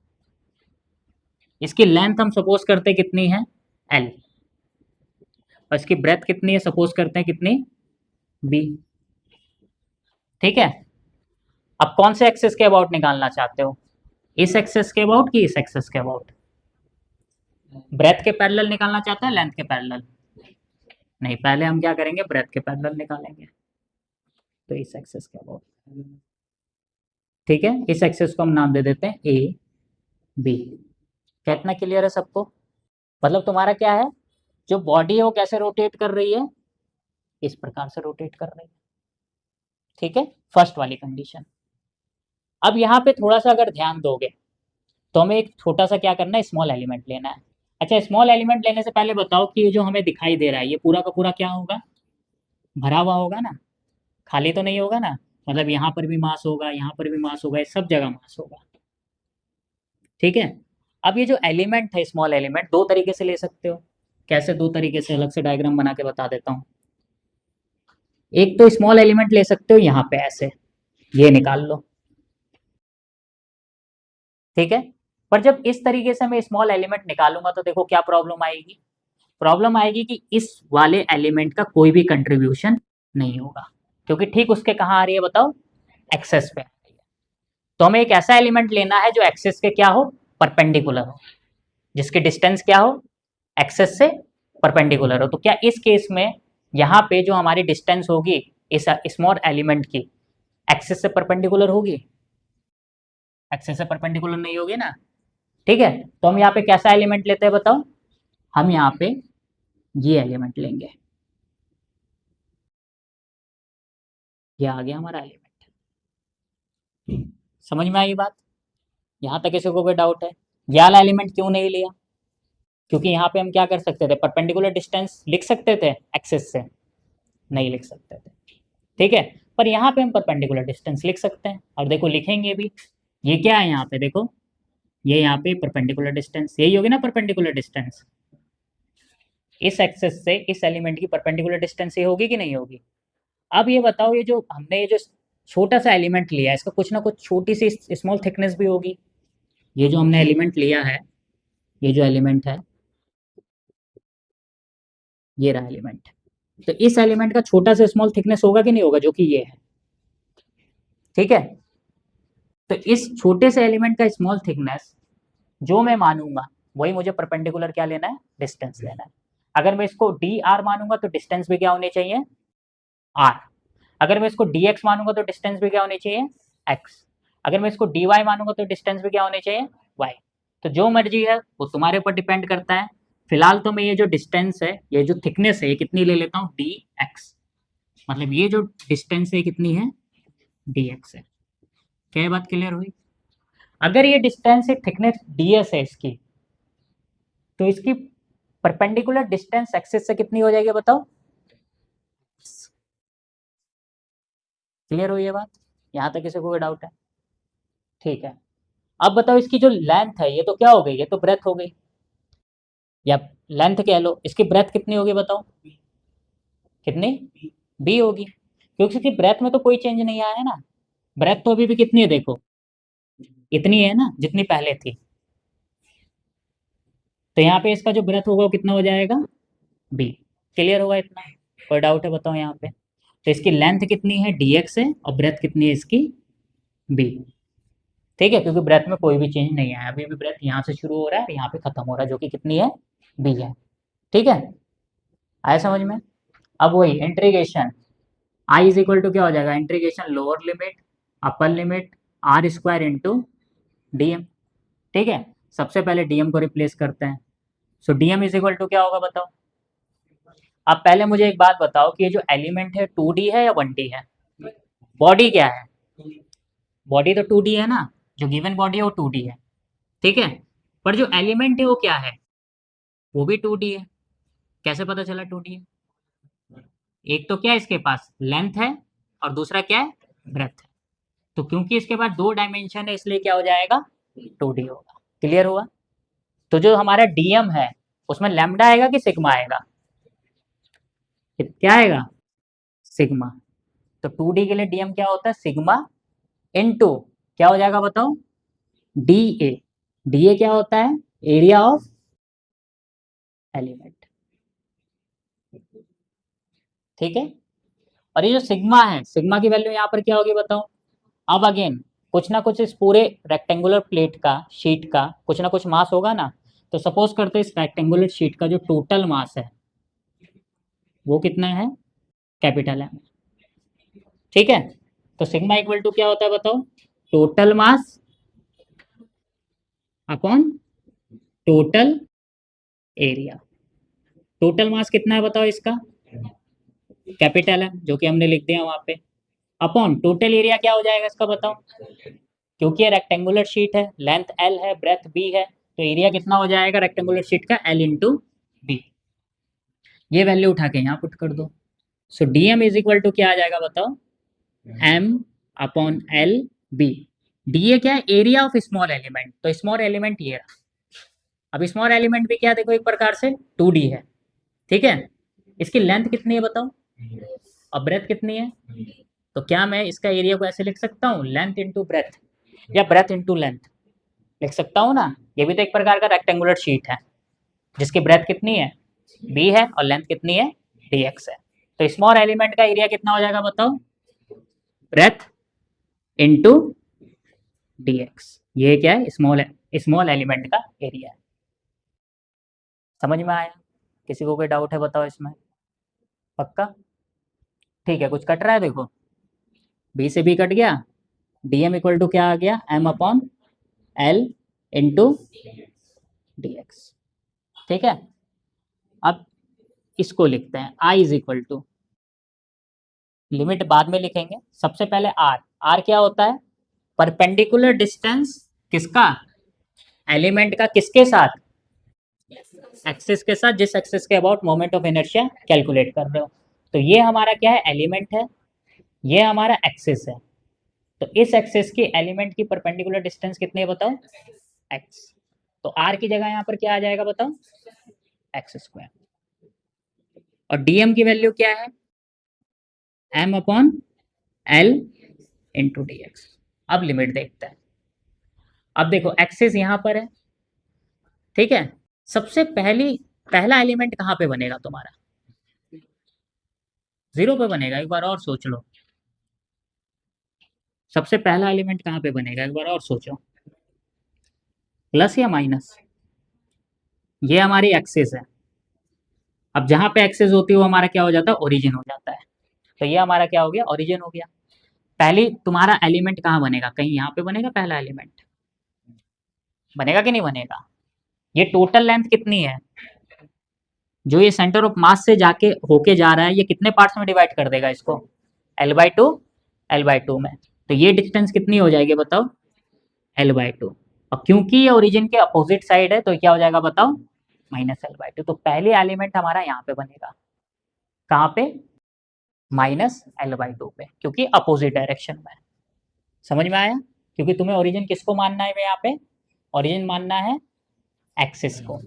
इसकी लेंथ हम सपोज करते हैं कितनी है, L, और इसकी ब्रेथ कितनी है, सपोज करते हैं कितनी, B, ठीक है। अब कौन से एक्सेस के अबाउट निकालना चाहते हो, इस एक्सेस के अबाउट कि इस एक्सेस के अबाउट, ब्रेथ के पैरेलल निकालना चाहते हैं, लेंथ के पैरेलल, नहीं, पहले हम क्या करेंगे, ब्रेथ के पैरेलल निकालेंगे, तो इस एक्सेस के अबाउट, ठीक है, इस एक्सेस को हम नाम दे देते हैं ए बी। क्या इतना क्लियर है सबको, मतलब तुम्हारा क्या है, जो बॉडी है वो कैसे रोटेट कर रही है, इस प्रकार से रोटेट कर रही है, ठीक है, फर्स्ट वाली कंडीशन। अब यहाँ पे थोड़ा सा अगर ध्यान दोगे तो हमें एक छोटा सा क्या करना है, स्मॉल एलिमेंट लेना है। अच्छा, स्मॉल एलिमेंट लेने से पहले बताओ कि ये जो हमें दिखाई दे रहा है ये पूरा का पूरा क्या होगा, भरा हुआ होगा ना, खाली तो नहीं होगा ना, मतलब यहाँ पर भी मास होगा, यहाँ पर भी मास होगा, सब जगह मास होगा, ठीक है। अब ये जो एलिमेंट है, स्मॉल एलिमेंट, दो तरीके से ले सकते हो, कैसे, दो तरीके से, अलग से डायग्राम बना के बता देता हूँ। एक तो स्मॉल एलिमेंट ले सकते हो यहाँ पे ऐसे, ये निकाल लो, ठीक है। पर जब इस तरीके से मैं स्मॉल एलिमेंट निकालूंगा तो देखो क्या प्रॉब्लम आएगी, प्रॉब्लम आएगी कि इस वाले एलिमेंट का कोई भी कंट्रीब्यूशन नहीं होगा, क्योंकि ठीक उसके कहाँ आ रही है बताओ, एक्सेस पे आ रही है। तो हमें एक ऐसा एलिमेंट लेना है जो एक्सेस के क्या हो, परपेंडिकुलर हो, जिसकी डिस्टेंस क्या हो, एक्सेस से परपेंडिकुलर हो। तो क्या इस केस में यहाँ पे जो हमारी डिस्टेंस होगी इस स्मॉल एलिमेंट की, एक्सेस से परपेंडिकुलर होगी, एक्सेस से परपेंडिकुलर नहीं होगी ना, ठीक है। तो हम यहाँ पे कैसा एलिमेंट लेते हैं बताओ, हम यहाँ पे ये एलिमेंट लेंगे, ये आ गया हमारा एलिमेंट, समझ में आई बात, यहाँ तक किसी को कोई डाउट है, ये वाला एलिमेंट क्यों नहीं लिया, क्योंकि यहाँ पे हम क्या कर सकते थे, परपेंडिकुलर डिस्टेंस लिख सकते थे एक्सेस से, नहीं लिख सकते थे, ठीक है। पर यहाँ पे हम परपेंडिकुलर डिस्टेंस लिख सकते हैं, और देखो लिखेंगे भी। ये क्या है यहाँ पे देखो, ये यहाँ पे परपेंडिकुलर डिस्टेंस, यही होगी ना परपेंडिकुलर डिस्टेंस। इस एक्सेस से इस एलिमेंट की परपेंडिकुलर डिस्टेंस ये होगी कि नहीं होगी। अब ये बताओ, ये जो हमने ये जो छोटा सा एलिमेंट लिया है, इसका कुछ ना कुछ छोटी सी स्मॉल थिकनेस भी होगी। ये जो हमने एलिमेंट लिया है, ये जो एलिमेंट है, ये रहा एलिमेंट, तो इस एलिमेंट का छोटा सा स्मॉल थिकनेस होगा कि नहीं होगा, जो कि ये है, ठीक है। तो इस छोटे से एलिमेंट का स्मॉल थिकनेस जो मैं मानूंगा, वही मुझे परपेंडिकुलर क्या लेना है, डिस्टेंस लेना है। अगर मैं इसको डी आर मानूंगा तो डिस्टेंस भी क्या होनी चाहिए, आर। अगर मैं इसको डी एक्स मानूंगा तो डिस्टेंस भी क्या होनी चाहिए, एक्स। अगर मैं इसको डी वाई मानूंगा तो डिस्टेंस भी क्या होनी चाहिए, वाई। तो जो मर्जी है वो तुम्हारे ऊपर डिपेंड करता है। फिलहाल तो मैं ये जो डिस्टेंस है, ये जो थिकनेस है, ये कितनी ले लेता हूँ, डी एक्स। मतलब ये जो डिस्टेंस है कितनी है, डी एक्स है। क्या ये बात क्लियर हुई। अगर ये डिस्टेंस है, थिकनेस डी एस है इसकी, तो इसकी परपेंडिकुलर डिस्टेंस एक्सिस से कितनी हो जाएगी बताओ। क्लियर हुई ये बात, यहाँ तक किसी को कोई डाउट है, ठीक है। अब बताओ, इसकी जो लेंथ है, ये तो क्या हो गई, ये तो ब्रेथ हो गई, या लेंथ कह लो, इसकी ब्रेथ कितनी होगी बताओ, कितनी, बी होगी, क्योंकि इसकी ब्रेथ में तो कोई चेंज नहीं आया है ना। ब्रेथ तो अभी भी कितनी है देखो, इतनी है ना जितनी पहले थी। तो यहाँ पे इसका जो ब्रेथ होगा वो कितना हो जाएगा, बी। क्लियर होगा इतना, कोई डाउट है बताओ यहाँ पे। तो इसकी लेंथ कितनी है, डी एक्स है, और ब्रेथ कितनी है इसकी, बी, ठीक है। क्योंकि ब्रेथ में कोई भी चेंज नहीं आया, अभी भी ब्रेथ यहाँ से शुरू हो रहा है और यहाँ पे खत्म हो रहा है, जो कि कितनी है, बी है, ठीक है। आया समझ में। अब वही integration, I is equal to क्या हो जाएगा, integration lower limit upper limit r square into d m, ठीक है। सबसे पहले डीएम को रिप्लेस करते हैं। So dm is equal to क्या होगा बताओ। अब पहले मुझे एक बात बताओ कि ये जो एलिमेंट है 2D है या 1D है, बॉडी क्या है, बॉडी तो 2D है ना, जो गिवन बॉडी है वो 2D है, ठीक है। पर जो एलिमेंट है वो क्या है, वो भी 2D है। कैसे पता चला 2D है, एक तो क्या है इसके पास लेंथ है, और दूसरा क्या है, ब्रेथ है। तो क्योंकि इसके पास 2 डायमेंशन है, इसलिए क्या हो जाएगा, 2D होगा। क्लियर हुआ। तो जो हमारा डीएम है उसमें लैम्डा आएगा कि सिग्मा आएगा, क्या आएगा, सिग्मा। तो 2D के लिए डीएम क्या होता है, सिग्मा इनटू क्या हो जाएगा बताओ, डी ए। डी ए क्या होता है, एरिया ऑफ एलिमेंट, ठीक है। और ये जो सिग्मा है, सिग्मा की वैल्यू यहाँ पर क्या होगी बताओ। अब अगेन कुछ ना कुछ इस पूरे रेक्टेंगुलर प्लेट का, शीट का कुछ ना कुछ मास होगा ना। तो सपोज करते हैं इस रेक्टेंगुलर शीट का जो टोटल मास है वो कितना है, कैपिटल एम, ठीक है। तो सिग्मा इक्वल टू क्या होता है बताओ, total mass upon total area. Total mass कितना है बताओ इसका, कैपिटल है जो कि हमने लिख दिया वहां पे, अपॉन टोटल एरिया क्या हो जाएगा इसका बताओ। क्योंकि ये रेक्टेंगुलर शीट है, लेंथ एल है, ब्रेथ बी है, तो एरिया कितना हो जाएगा रेक्टेंगुलर शीट का, एल इंटू बी। ये वैल्यू उठा के यहाँ पुट कर दो। So D M is equal to क्या आ जाएगा बताओ, M upon L B. D ए क्या है, एरिया ऑफ स्मॉल एलिमेंट, तो स्मॉल एलिमेंट ये रहा। अब स्मॉल एलिमेंट भी क्या देखो एक प्रकार से 2D है, ठीक है। इसकी लेंथ कितनी है बताओ, और ब्रेथ कितनी है। तो क्या मैं इसका एरिया को ऐसे लिख सकता हूँ, लेंथ इंटू ब्रेथ, या ब्रेथ इंटू लेंथ लिख सकता हूँ ना। ये भी तो एक प्रकार का रेक्टेंगुलर शीट है जिसकी ब्रेथ कितनी है, बी है, और लेंथ कितनी है, डी एक्स है। तो स्मॉल एलिमेंट का एरिया कितना हो जाएगा बताओ, ब्रेथ इंटू डी एक्स। ये क्या है, स्मॉल एलिमेंट का एरिया है। समझ में आया, किसी को कोई डाउट है बताओ इसमें, पक्का, ठीक है। कुछ कट रहा है देखो, बी से बी कट गया, डी एम इक्वल टू क्या आ गया, m upon l into d x, ठीक है। अब इसको लिखते हैं, I is equal to, limit बाद में लिखेंगे, सबसे पहले आर। आर क्या होता है, परपेंडिकुलर डिस्टेंस किसका, एलिमेंट का, किसके साथ, एक्सिस के साथ, जिस एक्सिस के about moment of inertia calculate कर रहे हो। तो ये हमारा क्या है, एलिमेंट है, ये हमारा एक्सिस है। तो इस एक्सिस की एलिमेंट की परपेंडिकुलर डिस्टेंस कितनी है बताओ, x। तो r की जगह यहाँ पर क्या आ जाएगा बताओ, एक्स स्क्वायर। और dm की वैल्यू क्या है, m upon l into d x. अब लिमिट देखते हैं। अब देखो एक्सिस यहाँ पर है, ठीक है। सबसे पहला एलिमेंट कहाँ पे बनेगा तुम्हारा, 0 पे बनेगा। एक बार और सोच लो, सबसे पहला एलिमेंट कहाँ पे बनेगा, एक बार और सोचो, प्लस या माइनस। ये हमारी एक्सिस है। अब जहां पे एक्सिस होती है वो हमारा क्या हो जाता है, ओरिजिन हो जाता है। तो ये हमारा क्या हो गया, ओरिजिन हो गया। पहली तुम्हारा एलिमेंट कहाँ बनेगा, कहीं यहाँ पे बनेगा पहला एलिमेंट, बनेगा कि नहीं बनेगा। ये टोटल लेंथ कितनी है, जो ये सेंटर ऑफ मास से जाके होके जा रहा है, ये कितने पार्ट्स में डिवाइड कर देगा इसको, l/2 l/2 में। तो ये डिस्टेंस कितनी हो जाएगी बताओ, l/2। और क्योंकि ये ओरिजिन के अपोजिट साइड है तो क्या हो जाएगा बताओ, -l/2। तो पहले एलिमेंट हमारा यहाँ पे बनेगा, कहाँ पे, -l/2 पे, क्योंकि अपोजिट डायरेक्शन में। समझ में आया, क्योंकि तुम्हें ओरिजिन किसको मानना है यहाँ पे, ओरिजिन मानना है एक्सिस को।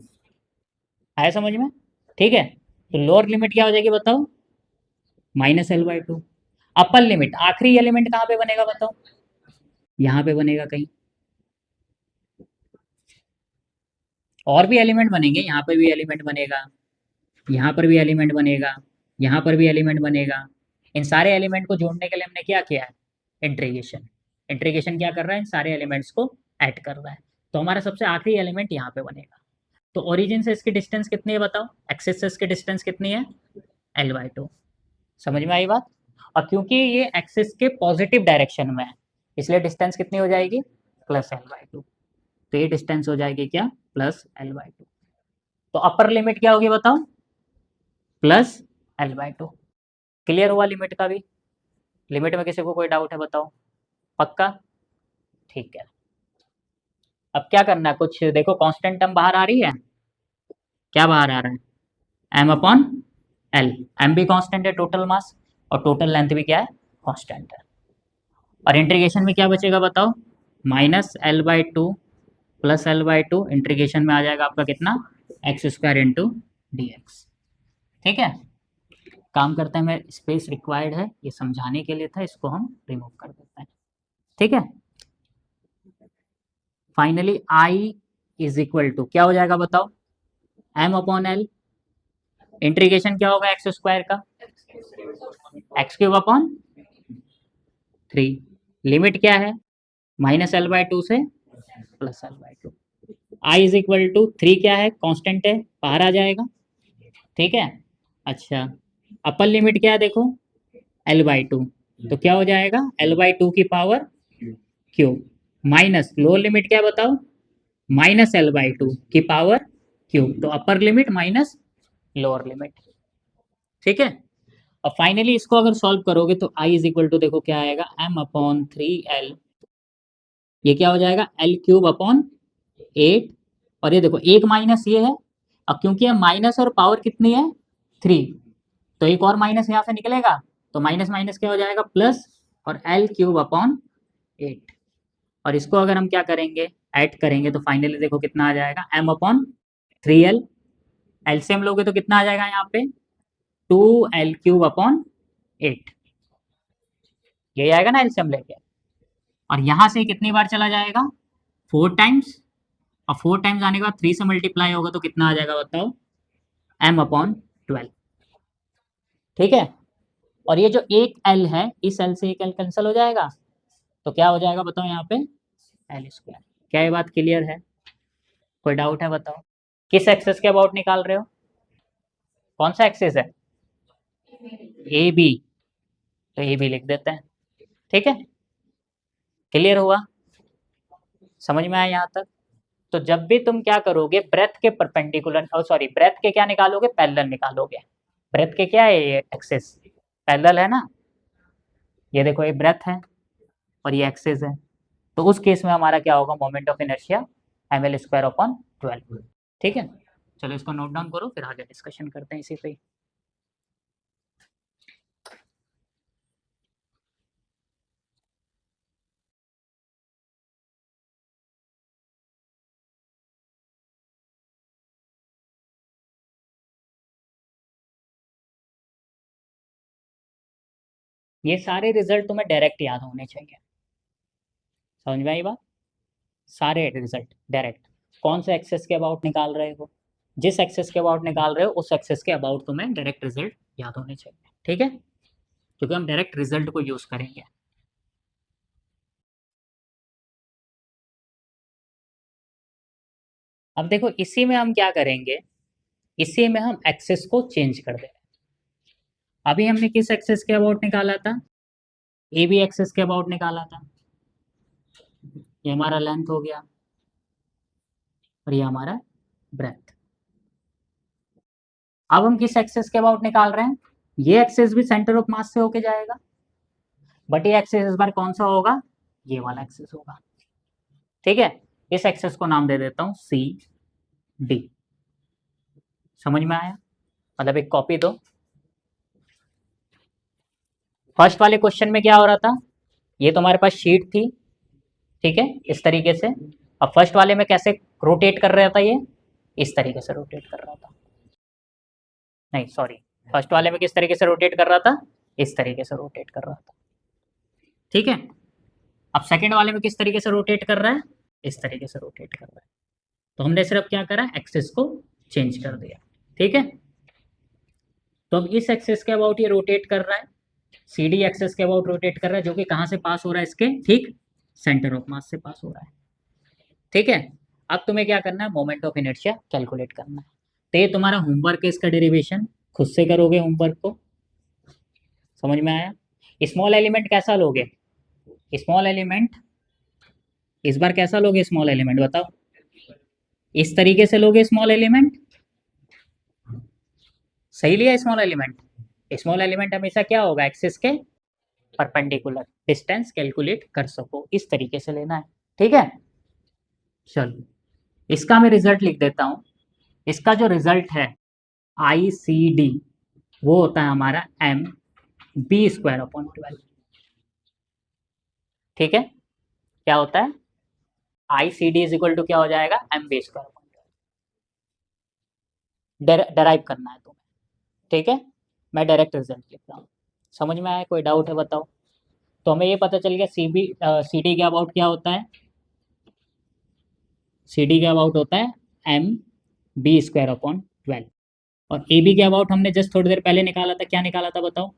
आया समझ में, ठीक है। तो लोअर लिमिट क्या हो जाएगी बताओ, -l/2। अपर लिमिट, आखिरी एलिमेंट कहाँ पे बनेगा बताओ, यहाँ पे बनेगा कहीं। और भी एलिमेंट बनेंगे, यहाँ पे भी एलिमेंट बनेगा, यहाँ पर भी एलिमेंट बनेगा, यहाँ पर भी एलिमेंट बनेगा। इन सारे एलिमेंट को जोड़ने के लिए हमने क्या किया है, इंटीग्रेशन। इंटीग्रेशन क्या कर रहा है, इन सारे एलिमेंट्स को ऐड कर रहा है। तो हमारा सबसे आखिरी एलिमेंट यहाँ पे बनेगा। तो ओरिजिन से इसकी डिस्टेंस कितनी है बताओ, एक्सिस से इसकी डिस्टेंस कितनी है, l/2। समझ में आई बात। और क्योंकि ये एक्सिस के पॉजिटिव डायरेक्शन में है, इसलिए डिस्टेंस कितनी हो जाएगी, +l/2। तो ये डिस्टेंस हो जाएगी क्या, +l/2। तो अपर लिमिट क्या होगी बताओ, +l/2। क्लियर हुआ लिमिट का भी। लिमिट में किसी को कोई डाउट है बताओ, पक्का, ठीक है। अब क्या करना है, कुछ देखो कांस्टेंट टर्म बाहर आ रही है, क्या बाहर आ रहा है, m/l। m भी कांस्टेंट है, टोटल मास, और टोटल लेंथ भी क्या है, कांस्टेंट है। और इंटीग्रेशन में क्या बचेगा बताओ, -l/2 +l/2, इंटीग्रेशन में आ जाएगा आपका कितना, x² इंटू dx। ठीक है। काम करते हैं, मैं स्पेस रिक्वायर्ड है, ये समझाने के लिए था, इसको हम रिमूव कर देते हैं। ठीक है। Finally I is equal to क्या हो जाएगा बताओ, m/l। इंटीग्रेशन क्या होगा x² का, x³ अपॉन 3। लिमिट क्या है, -l/2 से +l/2। I is equal to 3 क्या है, कांस्टेंट है, बाहर आ जाएगा। ठीक है। अच्छा, अपर लिमिट क्या है देखो, l/2। तो क्या हो जाएगा, l/2 की power cube, minus lower limit क्या बताओ, -l/2 की पावर क्यूब। तो upper limit minus lower limit. ठीक है। और फाइनली इसको अगर सॉल्व करोगे तो I इज इक्वल टू देखो क्या आएगा, m/3l। ये क्या हो जाएगा, l³ अपॉन 8। और ये देखो एक माइनस ये है, अब क्योंकि ये माइनस और पावर कितनी है 3, तो एक और माइनस यहाँ से निकलेगा, तो माइनस माइनस क्या हो जाएगा प्लस, और l³/8। और इसको अगर हम क्या करेंगे, ऐड करेंगे, तो फाइनली देखो कितना आ जाएगा, m/3l। एलसीएम लोगे तो कितना आ जाएगा यहाँ पे, 2l³/8। यही आएगा ना एलसीएम लेके। और यहाँ से कितनी बार चला जाएगा, 4 टाइम्स। और 4 टाइम्स आने के बाद 3 से मल्टीप्लाई होगा तो कितना आ जाएगा बताओ, m/12। ठीक है। और ये जो एक l है, इस l से एक l कैंसिल हो जाएगा, तो क्या हो जाएगा बताओ यहाँ पे, l²। क्या ये बात क्लियर है, कोई डाउट है बताओ। किस एक्सेस के अबाउट निकाल रहे हो, कौन सा एक्सेस है, ए बी। तो ए बी लिख देते हैं। ठीक है, क्लियर हुआ, समझ में आया यहाँ तक। तो जब भी तुम क्या करोगे, ब्रेथ के परपेंडिकुलर, सॉरी ब्रेथ के क्या निकालोगे, पैरेलल निकालोगे। ब्रेथ के क्या है, ये एक्सेस पैरेलल है ना, ये देखो ये ब्रेथ है और ये एक्सेस है। तो उस केस में हमारा क्या होगा, मोमेंट ऑफ इनर्शिया ml²/12। ठीक है। चलो इसको नोट डाउन करो, फिर आगे डिस्कशन करते हैं इसी पे। ये सारे रिजल्ट तुम्हें डायरेक्ट याद होने चाहिए। समझ में आई बात? सारे रिजल्ट डायरेक्ट। कौन से एक्सेस के अबाउट निकाल रहे हो, जिस एक्सेस के अबाउट निकाल रहे हो उस एक्सेस के अबाउट तुम्हें डायरेक्ट रिजल्ट याद होने चाहिए। ठीक है, क्योंकि हम डायरेक्ट रिजल्ट को यूज करेंगे। अब देखो इसी में हम क्या करेंगे, इसी में हम एक्सेस को चेंज कर देंगे। अभी हमने किस एक्सेस के अबाउट निकाला था, ए बी एक्सेस के अबाउट निकाला था। ये हमारा लेंथ हो गया और ये हमारा ब्रेथ। अब हम किस एक्सेस के अबाउट निकाल रहे हैं, ये एक्सेस भी सेंटर ऑफ मास से होके जाएगा, बट ये एक्सेस इस बार कौन सा होगा, ये वाला एक्सेस होगा। ठीक है, इस एक्सेस को नाम दे देता हूं सी डी। समझ में आया? मतलब एक कॉपी दो। फर्स्ट वाले क्वेश्चन में क्या हो रहा था, ये तुम्हारे पास शीट थी, ठीक है, इस तरीके से। अब फर्स्ट वाले में कैसे रोटेट कर रहा था, ये इस तरीके से रोटेट कर रहा था। नहीं सॉरी, फर्स्ट वाले में किस तरीके से रोटेट कर रहा था, इस तरीके से रोटेट कर रहा था। ठीक है, अब सेकंड वाले में किस तरीके से रोटेट कर रहा है, इस तरीके से रोटेट कर रहा है। तो हमने सिर्फ क्या करा, एक्सिस को चेंज कर दिया। ठीक है, तो अब इस एक्सिस के अबाउट ये रोटेट कर रहा है, सी डी एक्सिस के अबाउट रोटेट कर रहा है, जो कि कहाँ से पास हो रहा है, इसके ठीक सेंटर ऑफ मास से पास हो रहा है। ठीक है, अब तुम्हें क्या करना है, मोमेंट ऑफ इनर्शिया कैलकुलेट करना है। तो ये तुम्हारा होमवर्क है, इसका डेरिवेशन खुद से करोगे होमवर्क को। समझ में आया? स्मॉल एलिमेंट कैसा लोगे, स्मॉल एलिमेंट इस बार कैसा लोगे, स्मॉल एलिमेंट बताओ, इस तरीके से लोगे स्मॉल एलिमेंट, सही लिया स्मॉल एलिमेंट। स्मॉल एलिमेंट हमेशा क्या होगा, एक्सिस के परपेंडिकुलर, डिस्टेंस कैलकुलेट कर सको, इस तरीके से लेना है। ठीक है, चलो इसका मैं रिजल्ट लिख देता हूं। इसका जो रिजल्ट है आई सी डी, वो होता है हमारा एम बी स्क्वायर अपॉन 12। ठीक है, क्या होता है, I C D is equal to क्या हो जाएगा, M B square upon 12 derive करना है तुम्हें। ठीक है, मैं डायरेक्ट रिजल्ट लिख रहा हूँ। समझ में आया, कोई डाउट है बताओ? तो हमें ये पता चल गया सी डी के अबाउट क्या होता है, सी डी के अबाउट होता है एम बी स्क्वायर अपॉन 12। और ए बी के अबाउट हमने जस्ट थोड़ी देर पहले निकाला था, क्या निकाला था बताओ,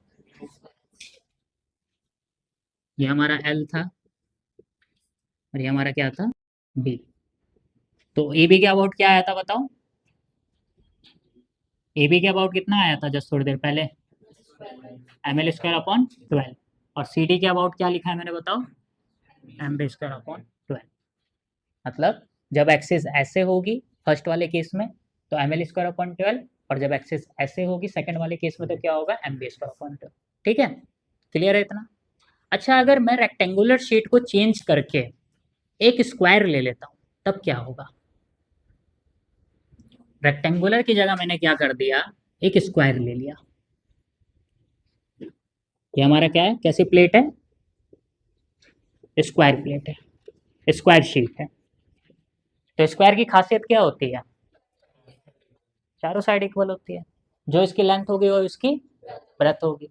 ये हमारा एल था और ये हमारा क्या था, बी। तो ए बी के अबाउट क्या आया था बताओ, ए बी के अबाउट कितना आया था जस्ट थोड़ी देर पहले, एम एल स्क्वायर अपॉन 12। और सी डी के अबाउट क्या लिखा है मैंने बताओ, एम बी स्क्वायर अपॉन 12। मतलब जब एक्सिस ऐसे होगी फर्स्ट वाले केस में तो एम एल स्क्वायर अपॉन 12, और जब एक्सिस ऐसे होगी सेकंड वाले केस में तो क्या होगा, एम बी स्क्वायर अपॉन 12। ठीक है, क्लियर है इतना? अच्छा, अगर मैं रेक्टेंगुलर शीट को चेंज करके एक स्क्वायर ले लेता हूं तब क्या होगा, रेक्टेंगुलर की जगह मैंने क्या कर दिया, एक स्क्वायर ले लिया। ये हमारा क्या है, कैसी प्लेट है, स्क्वायर प्लेट है, स्क्वायर शीट है। तो स्क्वायर की खासियत क्या होती है, चारों साइड इक्वल होती है, जो इसकी लेंथ होगी वो इसकी ब्रेथ होगी।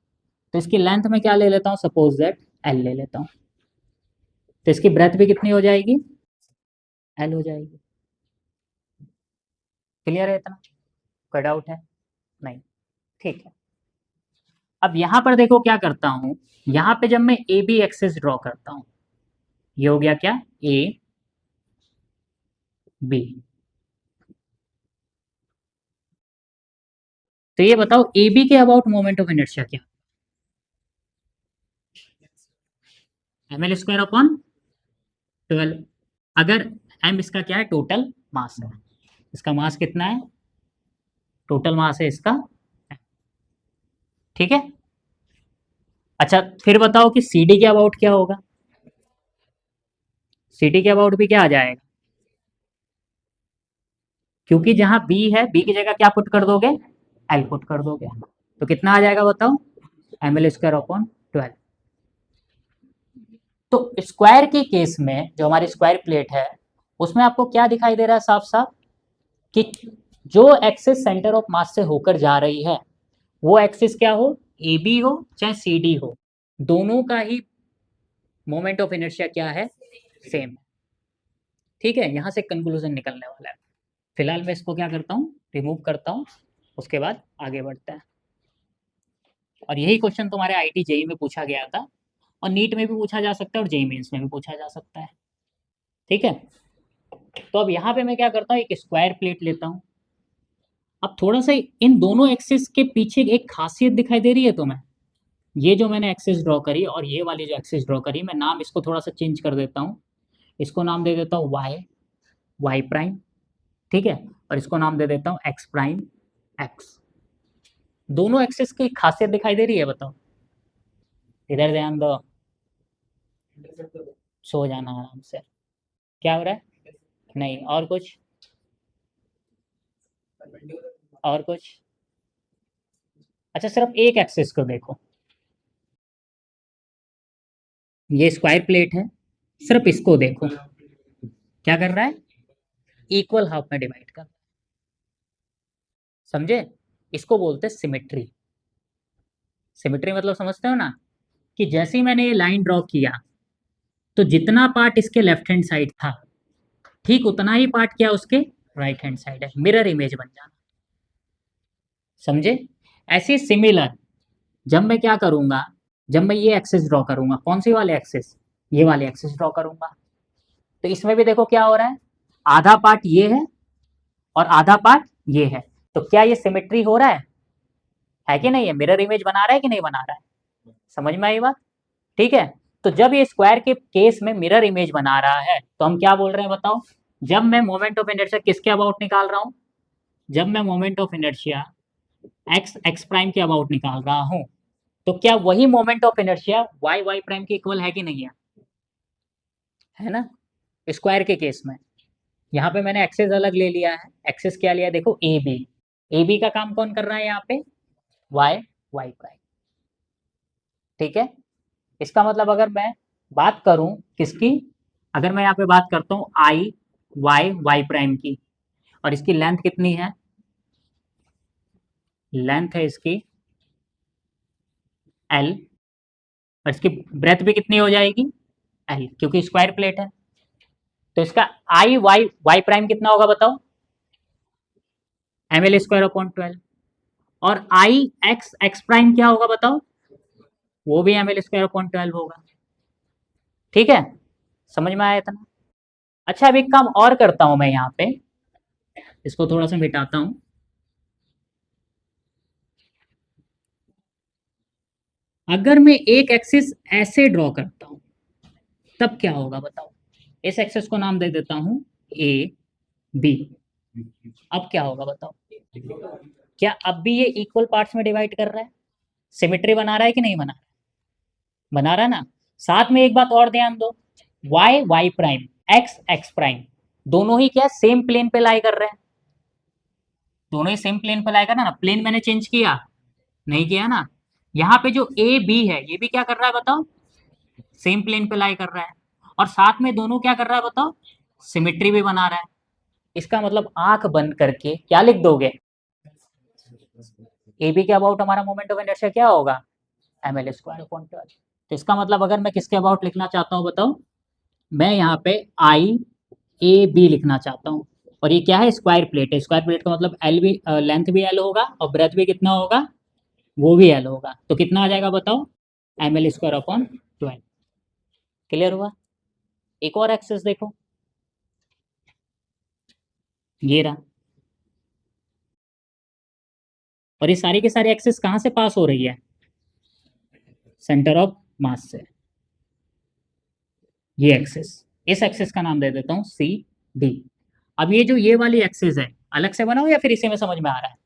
तो इसकी लेंथ में क्या ले लेता हूँ, सपोज दैट एल ले लेता हूँ, तो इसकी ब्रेथ भी कितनी हो जाएगी, एल हो जाएगी। क्लियर है इतना, कोई डाउट है? नहीं, ठीक है। अब यहां पर देखो क्या करता हूं, यहां पे जब मैं ए बी एक्सिस ड्रॉ करता हूं, ये हो गया क्या, ए बी। तो ये बताओ ए बी के अबाउट मोमेंट ऑफ इनर्शिया क्या, एम एल स्क्वायर अपॉन 12। अगर एम इसका क्या है, टोटल मास है, इसका मास कितना है, टोटल मास है इसका। ठीक है, अच्छा फिर बताओ कि सी डी के अबाउट क्या होगा, सी डी के अबाउट भी क्या आ जाएगा, क्योंकि जहां बी है बी की जगह क्या पुट कर दोगे, एल पुट कर दोगे, तो कितना आ जाएगा बताओ, एम एल स्क्वायर अपॉन 12। तो स्क्वायर के केस में जो हमारी स्क्वायर प्लेट है उसमें आपको क्या दिखाई दे रहा है साफ साफ, कि जो एक्सिस सेंटर ऑफ मास से होकर जा रही है वो एक्सिस क्या हो, ए बी हो चाहे सी डी हो, दोनों का ही मोमेंट ऑफ इनर्शिया क्या है, सेम। ठीक है, यहां से कंक्लूजन निकलने वाला है। फिलहाल मैं इसको क्या करता हूँ, रिमूव करता हूँ, उसके बाद आगे बढ़ते हैं। और यही क्वेश्चन तुम्हारे आईटी जेई में पूछा गया था, और नीट में भी पूछा जा सकता है, और जेई मेंस में भी पूछा जा सकता है। ठीक है, तो अब यहाँ पे मैं क्या करता हूँ, एक स्क्वायर प्लेट लेता हूँ। अब थोड़ा सा इन दोनों एक्सिस के पीछे एक खासियत दिखाई दे रही है तुम्हें। ये जो मैंने एक्सिस ड्रॉ करी और ये वाली जो एक्सिस ड्रॉ करी, मैं नाम इसको थोड़ा सा चेंज कर देता हूँ। इसको नाम दे देता हूँ वाई, वाई प्राइम। ठीक है, और इसको नाम दे देता हूँ एक्स प्राइम, एक्स। दोनों एक्सिस की खासियत दिखाई दे रही है, बताओ। इधर ध्यान दो, सो जाना आराम से। क्या हो रहा है, नहीं और कुछ, और कुछ। अच्छा, सिर्फ एक एक्सिस को देखो, ये स्क्वायर प्लेट है, सिर्फ इसको देखो, क्या कर रहा है, इक्वल हाफ में डिवाइड कर। समझे, इसको बोलते हैं सिमेट्री। सिमेट्री मतलब समझते हो ना, कि जैसे ही मैंने ये लाइन ड्रॉ किया, तो जितना पार्ट इसके लेफ्ट हैंड साइड था, ठीक उतना ही पार्ट क्या उसके राइट हैंड साइड है। मिरर इमेज बन जाना। समझे, ऐसे सिमिलर जब मैं क्या करूंगा, जब मैं ये एक्सिस ड्रॉ करूंगा, कौन सी वाले एक्सिस, ये वाले एक्सिस ड्रॉ करूंगा, तो इसमें भी देखो क्या हो रहा है, आधा पार्ट ये है और आधा पार्ट ये है। तो क्या ये सिमेट्री हो रहा है कि नहीं है, मिरर इमेज बना रहा है कि नहीं बना रहा है। समझ में आई बात। ठीक है, तो जब ये स्क्वायर के केस में मिरर इमेज बना रहा है, तो हम क्या बोल रहे हैं बताओ। जब मैं मोमेंट ऑफ इनर्शिया किसके अबाउट निकाल रहा हूं, जब मैं moment of inertia x x prime के अबाउट निकाल रहा हूं, तो क्या वही moment of inertia y Y prime के इक्वल है कि नहीं है ना, स्क्वायर के केस में। यहाँ पे मैंने एक्सेस अलग ले लिया है, एक्सेस क्या लिया देखो, ए बी। ए बी का काम कौन कर रहा है यहाँ पे, वाई वाई प्राइम। ठीक है, इसका मतलब अगर मैं बात करूं किसकी, अगर मैं यहाँ पे बात करता हूँ आई वाई वाई प्राइम की, और इसकी लेंथ कितनी है, लेंथ है इसकी एल, और इसकी ब्रेथ भी कितनी हो जाएगी, एल, क्योंकि स्क्वायर प्लेट है। तो इसका आई वाई वाई प्राइम कितना होगा बताओ, एम एल स्क्वायर अपॉन 12। और आई एक्स एक्स प्राइम क्या होगा बताओ, वो भी एम एल स्क्वायर अपॉन 12 होगा। ठीक है, समझ में आया इतना। अच्छा, अब एक काम और करता हूं मैं यहाँ पे, इसको थोड़ा सा मिटाता हूं। अगर मैं एक एक्सिस ऐसे ड्रॉ करता हूं, तब क्या होगा बताओ। इस एक्सिस को नाम दे देता हूं ए बी। अब क्या होगा बताओ, क्या अब भी ये इक्वल पार्ट्स में डिवाइड कर रहा है, सिमेट्री बना रहा है कि नहीं बना रहा है ना। साथ में एक बात और ध्यान दो, y Y prime, x x prime, दोनों ही क्या सेम प्लेन पे लाई कर रहे हैं, दोनों ही सेम प्लेन पे लाई कर रहे हैं ना। प्लेन मैंने चेंज किया नहीं किया ना। यहाँ पे जो ए बी है, ये भी क्या कर रहा है बताओ, सेम प्लेन पे लाई कर रहा है, और साथ में दोनों क्या कर रहा है बताओ, सिमेट्री भी बना रहा है। इसका मतलब आंख बंद करके क्या लिख दोगे, ए बी के अबाउट हमारा मोमेंट ऑफ इनर्शिया क्या होगा, एम एल स्क्वायर अपॉन 12। तो इसका मतलब अगर मैं किसके अबाउट लिखना चाहता हूँ बताओ, मैं यहाँ पे आई ए बी लिखना चाहता हूँ। और ये क्या है, स्क्वायर प्लेट है, स्क्वायर प्लेट का मतलब एल भी, लेंथ भी एल होगा और ब्रेथ भी कितना होगा, वो भी एल होगा। तो कितना आ जाएगा बताओ, m l square upon 12। Clear हुआ। एक और एक्सेस देखो, ये रहा। और ये सारी के सारी एक्सेस कहाँ से पास हो रही है, सेंटर ऑफ मास से। ये एक्सेस, इस एक्सेस का नाम दे देता हूँ सी डी। अब ये जो ये वाली एक्सेस है, अलग से बनाओ या फिर इसी में समझ में आ रहा है।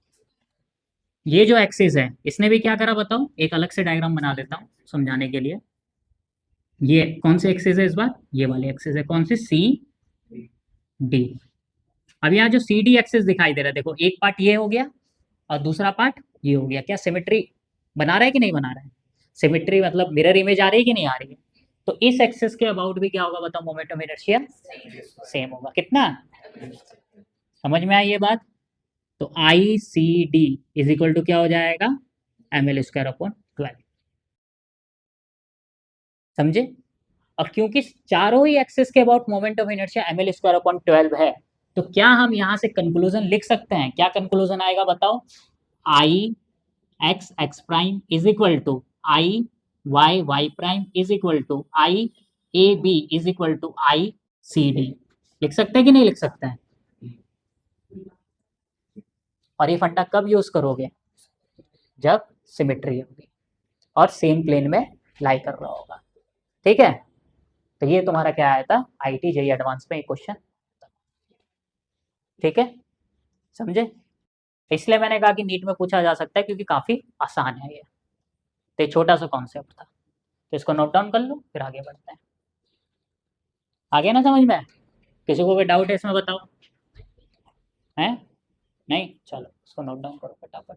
ये जो एक्सेस है, इसने भी क्या करा बताओ, एक अलग से डायग्राम बना देता हूँ समझाने के लिए। ये कौन सी एक्सेस है इस बार, ये वाली एक्सेस है, कौन सी, सी डी। अब यहाँ जो सी डी एक्सेस दिखाई दे रहा है, देखो एक पार्ट ये हो गया और दूसरा पार्ट ये हो गया। क्या सिमेट्री बना रहा है कि नहीं बना रहा है, सिमेट्री मतलब मिरर इमेज आ रही है कि नहीं आ रही है। तो इस एक्सेस के अबाउट भी क्या होगा बताओ, मोमेंट ऑफ इनर्शिया सेम होगा। कितना, समझ में आई ये बात। तो I C D is equal to क्या हो जाएगा, एम एल स्क्वायर अपॉन 12। समझे? और क्योंकि चारों ही एक्सिस के about moment of inertia ml square upon 12 है, तो क्या हम यहाँ से कंक्लूजन लिख सकते हैं? क्या कंक्लूजन आएगा बताओ? I X x prime is equal to I Y Y prime is equal to I A B is equal to I C D. लिख सकते हैं कि नहीं लिख सकते हैं? और ये फंडा कब यूज करोगे? जब सिमेट्री होगी और सेम प्लेन में लाई कर रहा होगा। ठीक है, तो ये तुम्हारा क्या आया था आईटी जेईई एडवांस में क्वेश्चन। ठीक है, समझे? इसलिए मैंने कहा कि नीट में पूछा जा सकता है क्योंकि काफी आसान है ये, तो छोटा सा कॉन्सेप्ट था, तो इसको नोट डाउन कर लो फिर आगे बढ़ते हैं। आगे ना समझ में? किसी को कोई डाउट है इसमें बताओ? है नहीं? चलो इसको नोट डाउन करो फटाफट।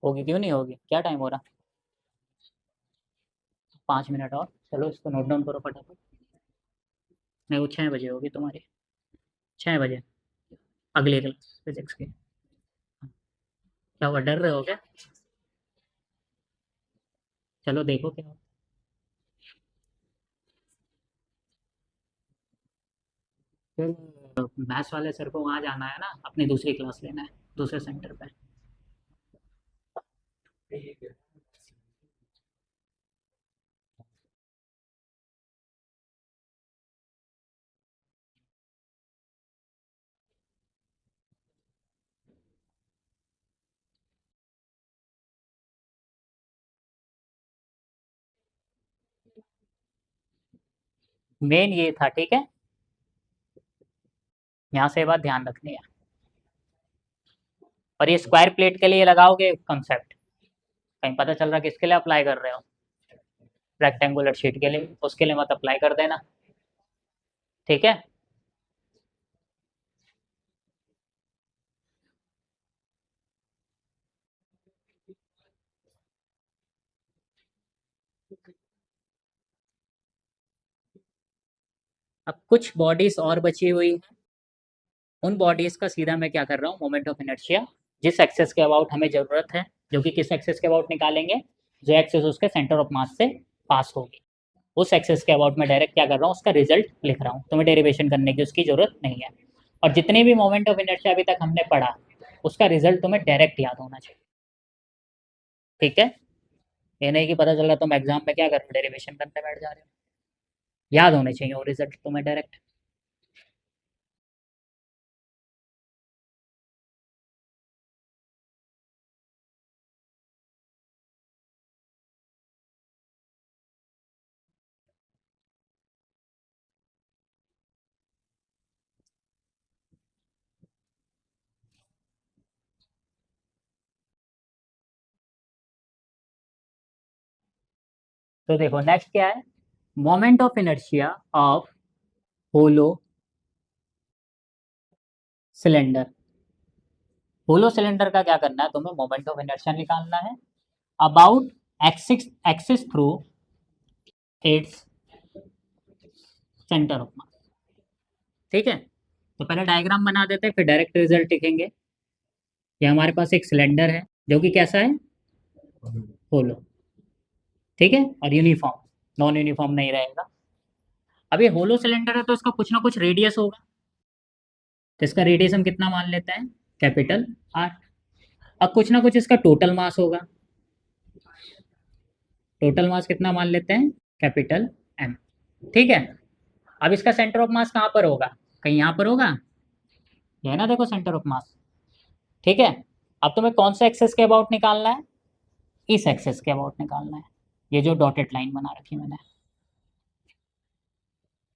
होगी क्यों नहीं होगी? क्या टाइम हो रहा? 5 मिनट और, चलो इसको नोट डाउन करो फटाफट। नहीं, वो 6 बजे होगी तुम्हारी, 6 बजे अगली क्लास फिजिक्स की। क्या हुआ, डर रहे हो क्या? चलो देखो क्या हो। फिर मैथ्स वाले सर को वहाँ जाना है ना, अपनी दूसरी क्लास लेना है दूसरे सेंटर पे। मेन ये था, ठीक है, यहाँ से बात ध्यान रखनी है। और ये स्क्वायर प्लेट के लिए लगाओगे कंसेप्ट, कहीं पता चल रहा किसके लिए अप्लाई कर रहे हो? रेक्टेंगुलर शीट के लिए, उसके लिए मत अप्लाई कर देना। ठीक है, अब कुछ बॉडीज और बची हुई हैं, उन बॉडीज का सीधा मैं क्या कर रहा हूँ, मोमेंट ऑफ इनर्शिया जिस एक्सेस के अबाउट हमें जरूरत है, जो कि किस एक्सेस के अबाउट निकालेंगे, जो एक्सेस उसके सेंटर ऑफ मास से पास होगी, उस एक्सेस के अबाउट में डायरेक्ट क्या कर रहा हूँ, उसका रिजल्ट लिख रहा हूँ। तुम्हें डेरिवेशन करने की उसकी जरूरत नहीं है। और जितने भी मोमेंट ऑफ इनर्शिया अभी तक हमने पढ़ा, उसका रिजल्ट तुम्हें डायरेक्ट याद होना चाहिए। ठीक है, ये नहीं कि पता चल रहा तुम एग्जाम में क्या कर रहे हो, डेरिवेशन करने बैठ जा रहे हो। याद होने चाहिए वो रिजल्ट तुम्हें डायरेक्ट। तो देखो नेक्स्ट क्या है, moment of inertia of hollow cylinder. Hollow cylinder का क्या करना है तुम्हें, मोमेंट ऑफ इनर्शिया निकालना है about axis axis through its centre of mass. ठीक है, तो पहले डायग्राम बना देते हैं फिर डायरेक्ट रिजल्ट लिखेंगे। ये हमारे पास एक सिलेंडर है जो कि कैसा है, होलो। ठीक है, और यूनिफॉर्म, नॉन यूनिफॉर्म नहीं रहेगा। अब ये होलो सिलेंडर है तो इसका कुछ ना कुछ रेडियस होगा, तो इसका रेडियस हम कितना मान लेते हैं, कैपिटल आर। अब कुछ ना कुछ इसका टोटल मास होगा, टोटल मास कितना मान लेते हैं, कैपिटल एम। ठीक है, अब इसका सेंटर ऑफ मास कहाँ पर होगा, कहीं यहाँ पर होगा, ये है ना, देखो सेंटर ऑफ मास। ठीक है, अब तुम्हें कौन सा एक्सेस के अबाउट निकालना है, इस एक्सेस के अबाउट निकालना है, ये जो डॉटेड लाइन बना रखी मैंने।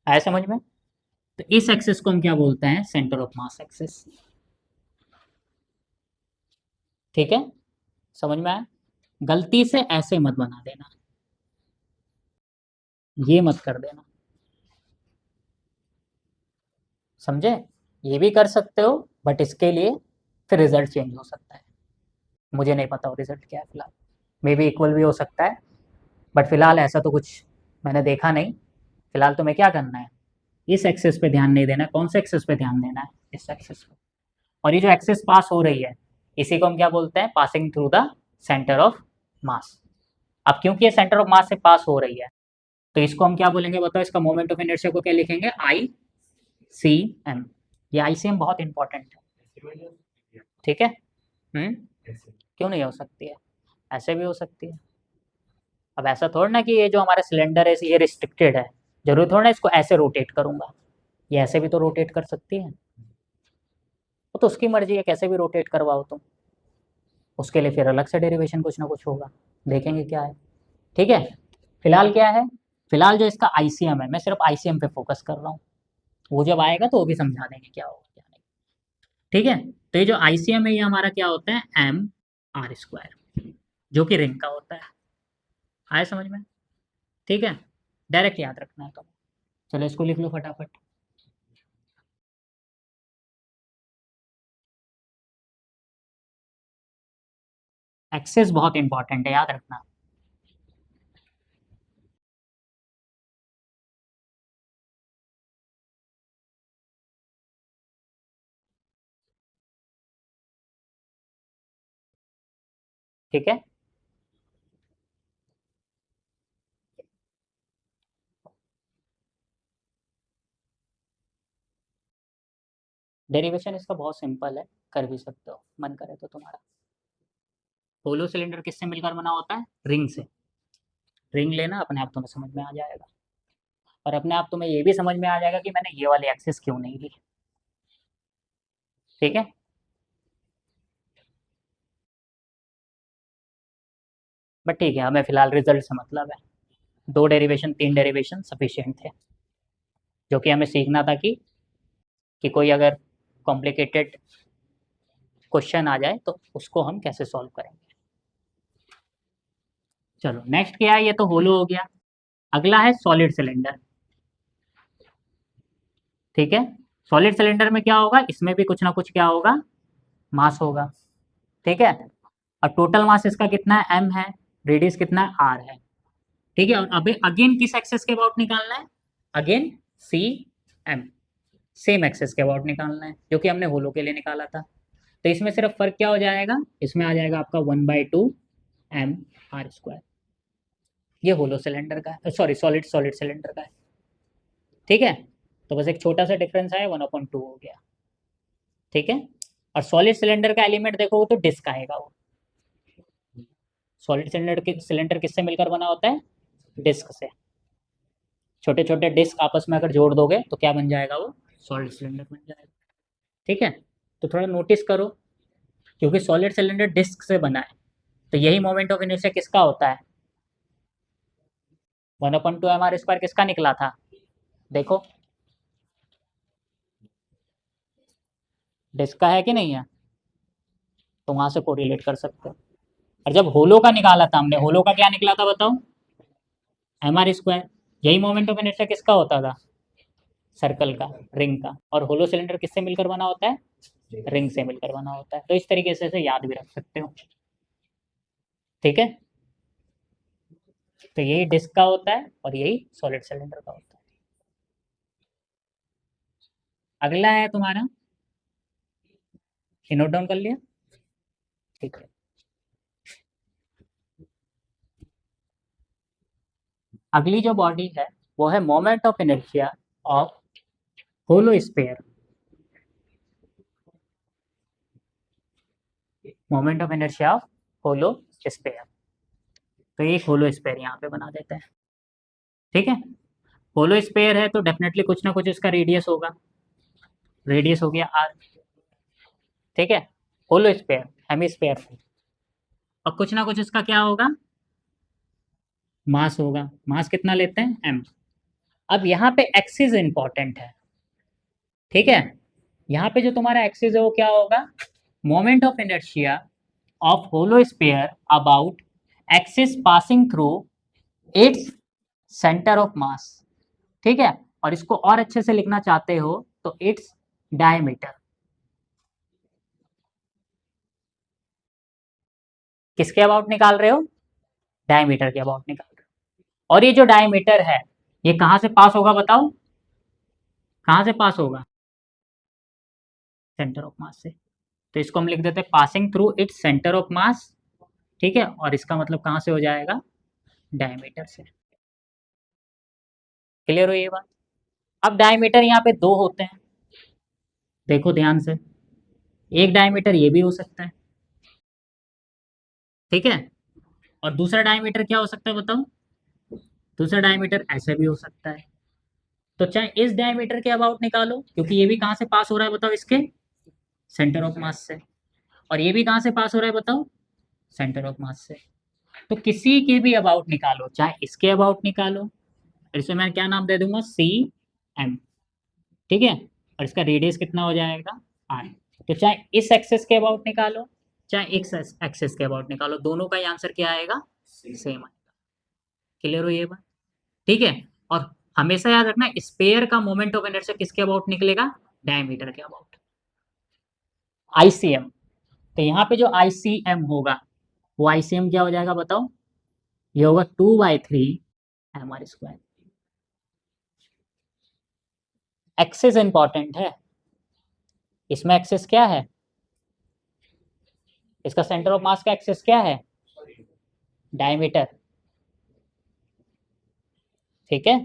आया समझ में? तो इस एक्सेस को हम क्या बोलते हैं, सेंटर ऑफ मास एक्सेस। ठीक है, समझ में आया? गलती से ऐसे मत बना देना, ये मत कर देना, समझे? ये भी कर सकते हो बट इसके लिए फिर रिजल्ट चेंज हो सकता है। मुझे नहीं पता वो रिजल्ट क्या है फिलहाल, मे बी इक्वल भी हो सकता है, बट फिलहाल ऐसा तो कुछ मैंने देखा नहीं। फिलहाल तुम्हें क्या करना है, इस एक्सेस पे ध्यान नहीं देना है। कौन से एक्सेस पे ध्यान देना है, इस एक्सेस पे। और ये जो एक्सिस पास हो रही है इसी को हम क्या बोलते हैं, passing through the centre of मास। अब क्योंकि ये सेंटर ऑफ मास से पास हो रही है तो इसको हम क्या बोलेंगे बताओ, इसका मोमेंट ऑफ इनर्शिया को क्या लिखेंगे, आई सी एम। ये आई सी एम बहुत इंपॉर्टेंट है, ठीक है। क्यों नहीं हो सकती है, ऐसे भी हो सकती है। अब ऐसा थोड़ा ना कि ये जो हमारा सिलेंडर है ये रिस्ट्रिक्टेड है, जरूरी थोड़ा ना इसको ऐसे रोटेट करूंगा, ये ऐसे भी तो रोटेट कर सकती है। वो तो उसकी मर्जी है, कैसे भी रोटेट करवाओ तुम, उसके लिए फिर अलग से डेरिवेशन कुछ ना कुछ होगा, देखेंगे क्या है, ठीक है। फिलहाल क्या है, फिलहाल जो इसका आईसीएम है, मैं सिर्फ आईसीएम पे फोकस कर रहा हूँ, वो जब आएगा तो वो भी समझा देंगे क्या होगा क्या नहीं, ठीक है। तो ये जो आईसीएम है ये हमारा क्या होता है, एम आर स्क्वायर, जो कि रिंग का होता है। आए समझ में, ठीक है, डायरेक्ट याद रखना है तो। चलो इसको लिख लो फटाफट। एक्सेस बहुत इंपॉर्टेंट है, याद रखना। ठीक है, डेरिवेशन इसका बहुत सिंपल है, कर भी सकते हो मन करे तो तुम्हारा। होलो सिलेंडर किससे मिलकर बना होता है, रिंग से। रिंग लेना, अपने आप तुम्हें समझ में आ जाएगा, और अपने आप तुम्हें ये भी समझ में आ जाएगा कि मैंने ये वाली एक्सेस क्यों नहीं ली, ठीक है। बट ठीक है, हमें फिलहाल रिजल्ट से मतलब है, 2 डेरिवेशन 3 डेरिवेशन सफिशियंट थे, जो कि हमें सीखना था कि कोई अगर कॉम्प्लिकेटेड क्वेश्चन आ जाए तो उसको हम कैसे सॉल्व करेंगे। चलो नेक्स्ट क्या है, ये तो होलो हो गया। अगला है सॉलिड सिलेंडर, ठीक है। सॉलिड सिलेंडर में क्या होगा, इसमें भी कुछ ना कुछ क्या होगा, मास होगा, ठीक है। और टोटल मास इसका कितना है, एम है, रेडियस कितना है, आर है, ठीक है। और अभी अगेन किस एक्सेस के अबाउट निकालना है, again C M, same axis के अबाउट निकालना है जो कि हमने होलो के लिए निकाला था। तो इसमें सिर्फ फर्क क्या हो जाएगा, इसमें आ जाएगा आपका 1/2 एम आर स्क्वायर, ये होलो सिलेंडर का है, सॉरी सॉलिड सॉलिड सिलेंडर का है, ठीक है। तो बस एक छोटा सा डिफरेंस है, 1/2 हो गया, ठीक है। और सॉलिड सिलेंडर का एलिमेंट देखोगे तो डिस्क आएगा, वो सॉलिड सिलेंडर किससे मिलकर बना होता है, डिस्क से। छोटे छोटे डिस्क आपस में अगर जोड़ दोगे तो क्या बन जाएगा, वो सॉलिड सिलेंडर बन जाएगा, ठीक है। तो थोड़ा नोटिस करो, क्योंकि सॉलिड सिलेंडर डिस्क से बना है, तो यही मोमेंट ऑफ इनर्शिया किसका होता है, 1/2 एम आर स्क्वायर किसका निकला था, देखो डिस्क का है कि नहीं है, तो वहां से कोरिलेट कर सकते हो। और जब होलो का निकाला था हमने, होलो का क्या निकला था बताओ, एम आर स्क्वायर, यही मोमेंट ऑफ इनर्शिया किसका होता था, सर्कल का, रिंग का। और होलो सिलेंडर किससे मिलकर बना होता है, रिंग से मिलकर बना होता है। तो इस तरीके से याद भी रख सकते हो, ठीक है। तो यही डिस्क का होता है और यही सॉलिड सिलेंडर का होता है। अगला है तुम्हारा, नोट डाउन कर लिया, ठीक है। अगली जो बॉडी है वो है moment of inertia of hollow sphere, moment of inertia of hollow sphere. तो एक होलो स्फीयर यहाँ पे बना देते हैं, ठीक है। होलो स्फीयर है तो डेफिनेटली कुछ ना कुछ इसका रेडियस होगा, रेडियस हो गया आर, ठीक है। होलो स्फीयर, हेमिस्फीयर, और कुछ ना कुछ इसका क्या होगा, मास होगा। मास कितना लेते हैं, एम। अब यहाँ पे एक्सिस इंपॉर्टेंट है, ठीक है। यहाँ पे जो तुम्हारा एक्सिस है वो क्या होगा, moment of inertia of hollow sphere about axis passing through its centre of mass, ठीक है। और इसको और अच्छे से लिखना चाहते हो तो इट्स डायमीटर, किसके अबाउट निकाल रहे हो, डायमीटर के अबाउट निकाल रहे हो। और ये जो डायमीटर है ये कहाँ से पास होगा बताओ, कहाँ से पास होगा, सेंटर ऑफ मास से। तो इसको हम लिख देते हैं passing through its centre of mass, ठीक है, और इसका मतलब कहाँ से हो जाएगा, डायमीटर से। क्लियर हो ये बात। अब डायमीटर यहाँ पे दो होते हैं, देखो ध्यान से, एक डायमीटर ये भी हो सकता है, ठीक है, और दूसरा डायमीटर क्या हो सकता है बताओ, दूसरा डायमीटर ऐसे भी हो सकता है। तो चाहे इस डायमीटर के अबाउट निकालो, क्योंकि ये भी कहाँ से पास हो रहा है बताओ, इसके सेंटर ऑफ मास से, और ये भी कहाँ से पास हो रहा है बताओ, सेंटर ऑफ मास से। तो किसी के भी अबाउट निकालो, चाहे इसके अबाउट निकालो, और इसमें मैं क्या नाम दे दूंगा, सी एम, ठीक है, और इसका रेडियस कितना हो जाएगा, आर। तो चाहे इस एक्सेस के अबाउट निकालो, चाहे इस एक्सेस के अबाउट निकालो, दोनों का ही आंसर क्या आएगा, सेम आएगा। क्लियर हो ये बात, ठीक है। और हमेशा याद रखना, स्पेयर का मोमेंट ऑफ इनर्शिया किसके अबाउट निकलेगा, डायमीटर के अबाउट, आईसीएम। तो यहाँ पे जो आईसीएम होगा, वो आईसीएम क्या हो जाएगा बताओ, ये होगा 2/3 mr²। एक्सेस इंपॉर्टेंट है, इसमें एक्सेस क्या है, इसका सेंटर ऑफ मास का एक्सेस क्या है, डायमीटर, ठीक है,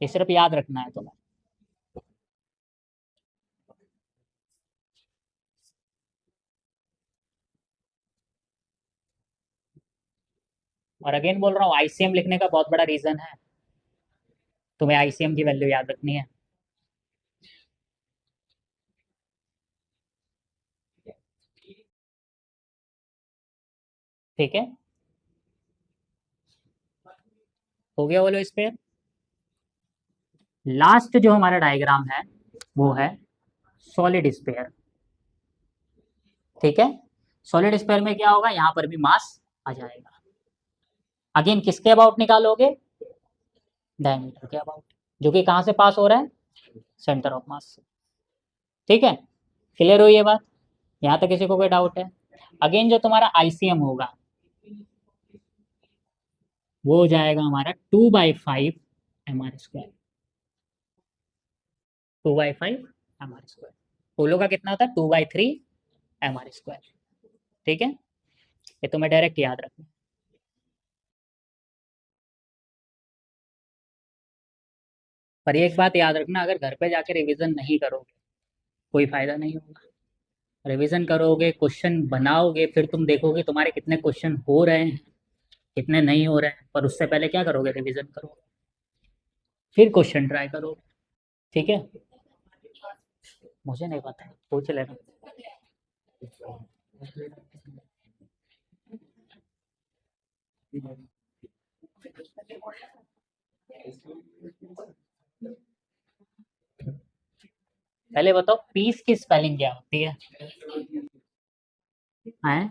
ये सिर्फ याद रखना है तुम्हें। और अगेन बोल रहा हूँ, आईसीएम लिखने का बहुत बड़ा रीजन है, तुम्हें आईसीएम की वैल्यू याद रखनी है। ठीक है, हो गया बोलो इस पे। लास्ट जो हमारा डायग्राम है वो है सॉलिड स्फीयर, ठीक है। सॉलिड स्फीयर में क्या होगा, यहाँ पर भी मास आ जाएगा। अगेन किसके अबाउट निकालोगे, डायमीटर के अबाउट, जो कि कहाँ से पास हो रहा है, सेंटर ऑफ मास से, ठीक है। क्लियर हो ये बात, यहाँ तक किसी को कोई डाउट है। अगेन जो तुम्हारा आईसीएम होगा वो हो जाएगा हमारा 2/5 mr², 2/5 mr²। पोलो का कितना होता है, 2/3 mr², ठीक है, ये तुम्हें डायरेक्ट याद रखना। पर एक बात याद रखना, अगर घर पे जाके रिवीजन नहीं करोगे कोई फायदा नहीं होगा। रिवीजन करोगे, क्वेश्चन बनाओगे, फिर तुम देखोगे तुम्हारे कितने क्वेश्चन हो रहे हैं, कितने नहीं हो रहे हैं, पर उससे पहले क्या करोगे, रिवीजन करोगे, फिर क्वेश्चन ट्राई करोगे, ठीक है। मुझे नहीं पता, पूछ लेना। पहले बताओ पीस की स्पेलिंग क्या होती है, हैं?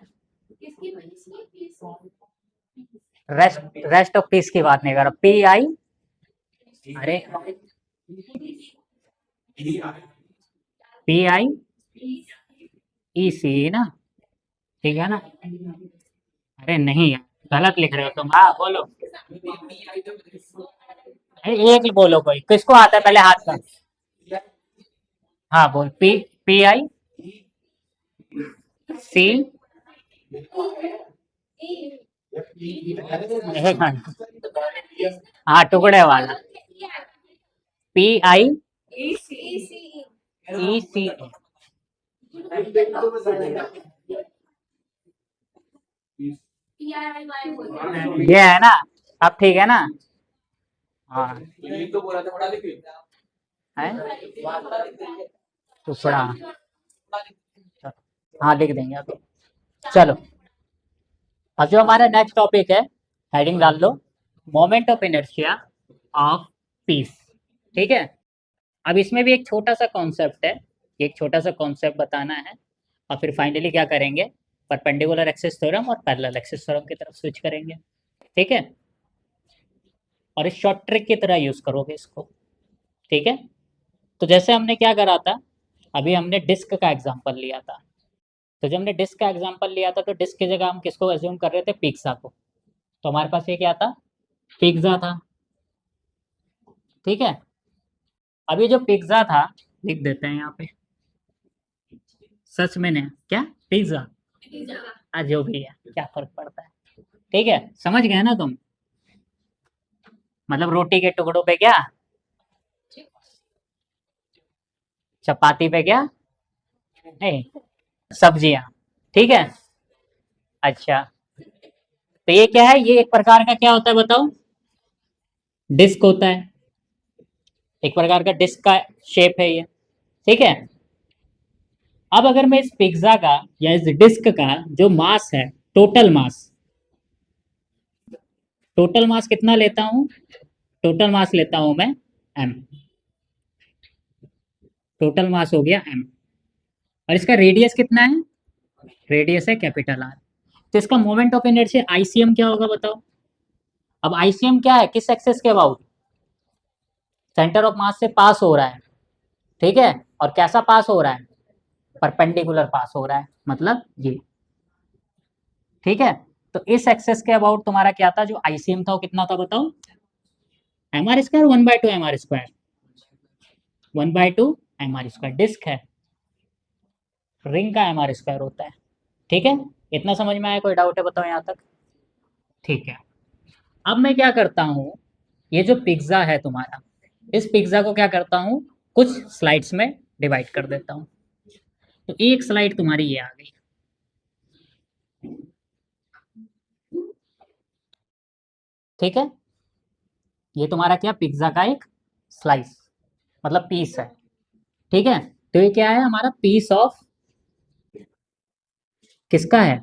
रेस्ट ऑफ पीस की बात नहीं कर रहा, PI, अरे PIEC ना, ठीक है ना। अरे नहीं यार, गलत लिख रहे हो तुम, हाँ बोलो, एक बोलो, कोई किसको आता है पहले हाथ का, हाँ बोल, PIC, हाँ टुकड़े वाला, PIEC, ये है ना, अब ठीक है ना, हाँ है टुकड़ा, हाँ लिख देंगे अभी। चलो, अब जो हमारा नेक्स्ट टॉपिक है, हेडिंग डाल लो, moment of inertia of piece, ठीक है। अब इसमें भी एक छोटा सा कॉन्सेप्ट है, एक छोटा सा कॉन्सेप्ट बताना है, और फिर फाइनली क्या करेंगे, परपेंडिकुलर एक्सिस थ्योरम और पैरेलल एक्सिस थ्योरम की तरफ स्विच करेंगे, ठीक है। और इस शॉर्ट ट्रिक की तरह यूज करोगे इसको, ठीक है। तो जैसे हमने क्या करा था, अभी हमने डिस्क का एग्जांपल लिया था, तो जब हमने डिस्क का एग्जांपल लिया था तो डिस्क की जगह हम किसको एज्यूम कर रहे थे, पिक्सा को। तो हमारे पास ये क्या था, पिज्जा था, ठीक है। अभी जो पिज्जा था, लिख देते हैं यहाँ पे, सच में नहीं क्या? पिज्जा? आज जो भी है क्या फर्क पड़ता है। ठीक है, समझ गए ना तुम? मतलब रोटी के टुकड़ों पे क्या, चपाती पे क्या, नहीं, सब्जियां। ठीक है। अच्छा, तो ये क्या है, ये एक प्रकार का क्या होता है बताओ? डिस्क होता है, एक प्रकार का डिस्क का शेप है ये। ठीक है। अब अगर मैं इस पिज्जा का या इस डिस्क का जो मास है, टोटल मास, टोटल मास कितना लेता हूं? टोटल मास लेता हूं मैं एम। टोटल मास हो गया एम। और इसका रेडियस कितना है? रेडियस है कैपिटल आर। तो इसका मोमेंट ऑफ इनर्शिया आईसीएम क्या होगा बताओ? अब आईसीएम क्या है, किस एक्सेस के अबाउट? सेंटर ऑफ मास से पास हो रहा है। ठीक है। और कैसा पास हो रहा है? परपेंडिकुलर पास हो रहा है, मतलब ये। ठीक है। तो इस एक्सेस के अबाउट तुम्हारा क्या था, जो आईसीएम था वो कितना था बताओ? M R square, 1/2 M R square. 1/2 M R square disc है, रिंग का एम आर स्क्वायर होता है। ठीक है। इतना समझ में आया? कोई डाउट है बताओ यहाँ तक? ठीक है। अब मैं क्या करता हूँ, ये जो पिज्जा है तुम्हारा, इस पिज्जा को क्या करता हूँ, कुछ स्लाइड्स में डिवाइड कर देता हूँ। तो एक स्लाइड तुम्हारी ये आ गई। ठीक है। ये तुम्हारा क्या, पिज्जा का एक स्लाइस, मतलब पीस है। ठीक है। तो ये क्या है हमारा, पीस ऑफ किसका है,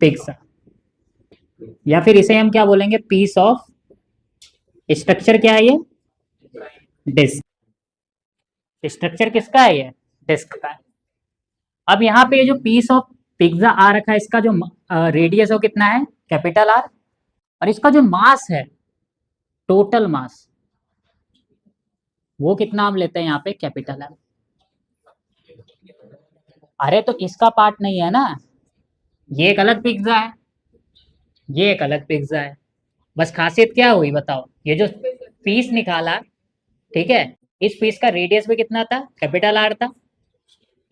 पिज्जा। या फिर इसे हम क्या बोलेंगे, पीस ऑफ, स्ट्रक्चर क्या है ये, डिस्क। स्ट्रक्चर किसका है ये, डिस्क का है। अब यहाँ पे जो पीस ऑफ पिज्जा आ रखा है, इसका जो रेडियस है वो कितना है, कैपिटल आर। और इसका जो मास है, टोटल मास, वो कितना हम लेते हैं यहाँ पे, कैपिटल आर। अरे तो इसका पार्ट नहीं है ना, ये एक अलग पिज्जा है, ये एक अलग पिज्जा है। बस खासियत क्या हुई बताओ, ये जो पीस निकाला, ठीक है, इस पीस का रेडियस भी कितना था, कैपिटल आर था।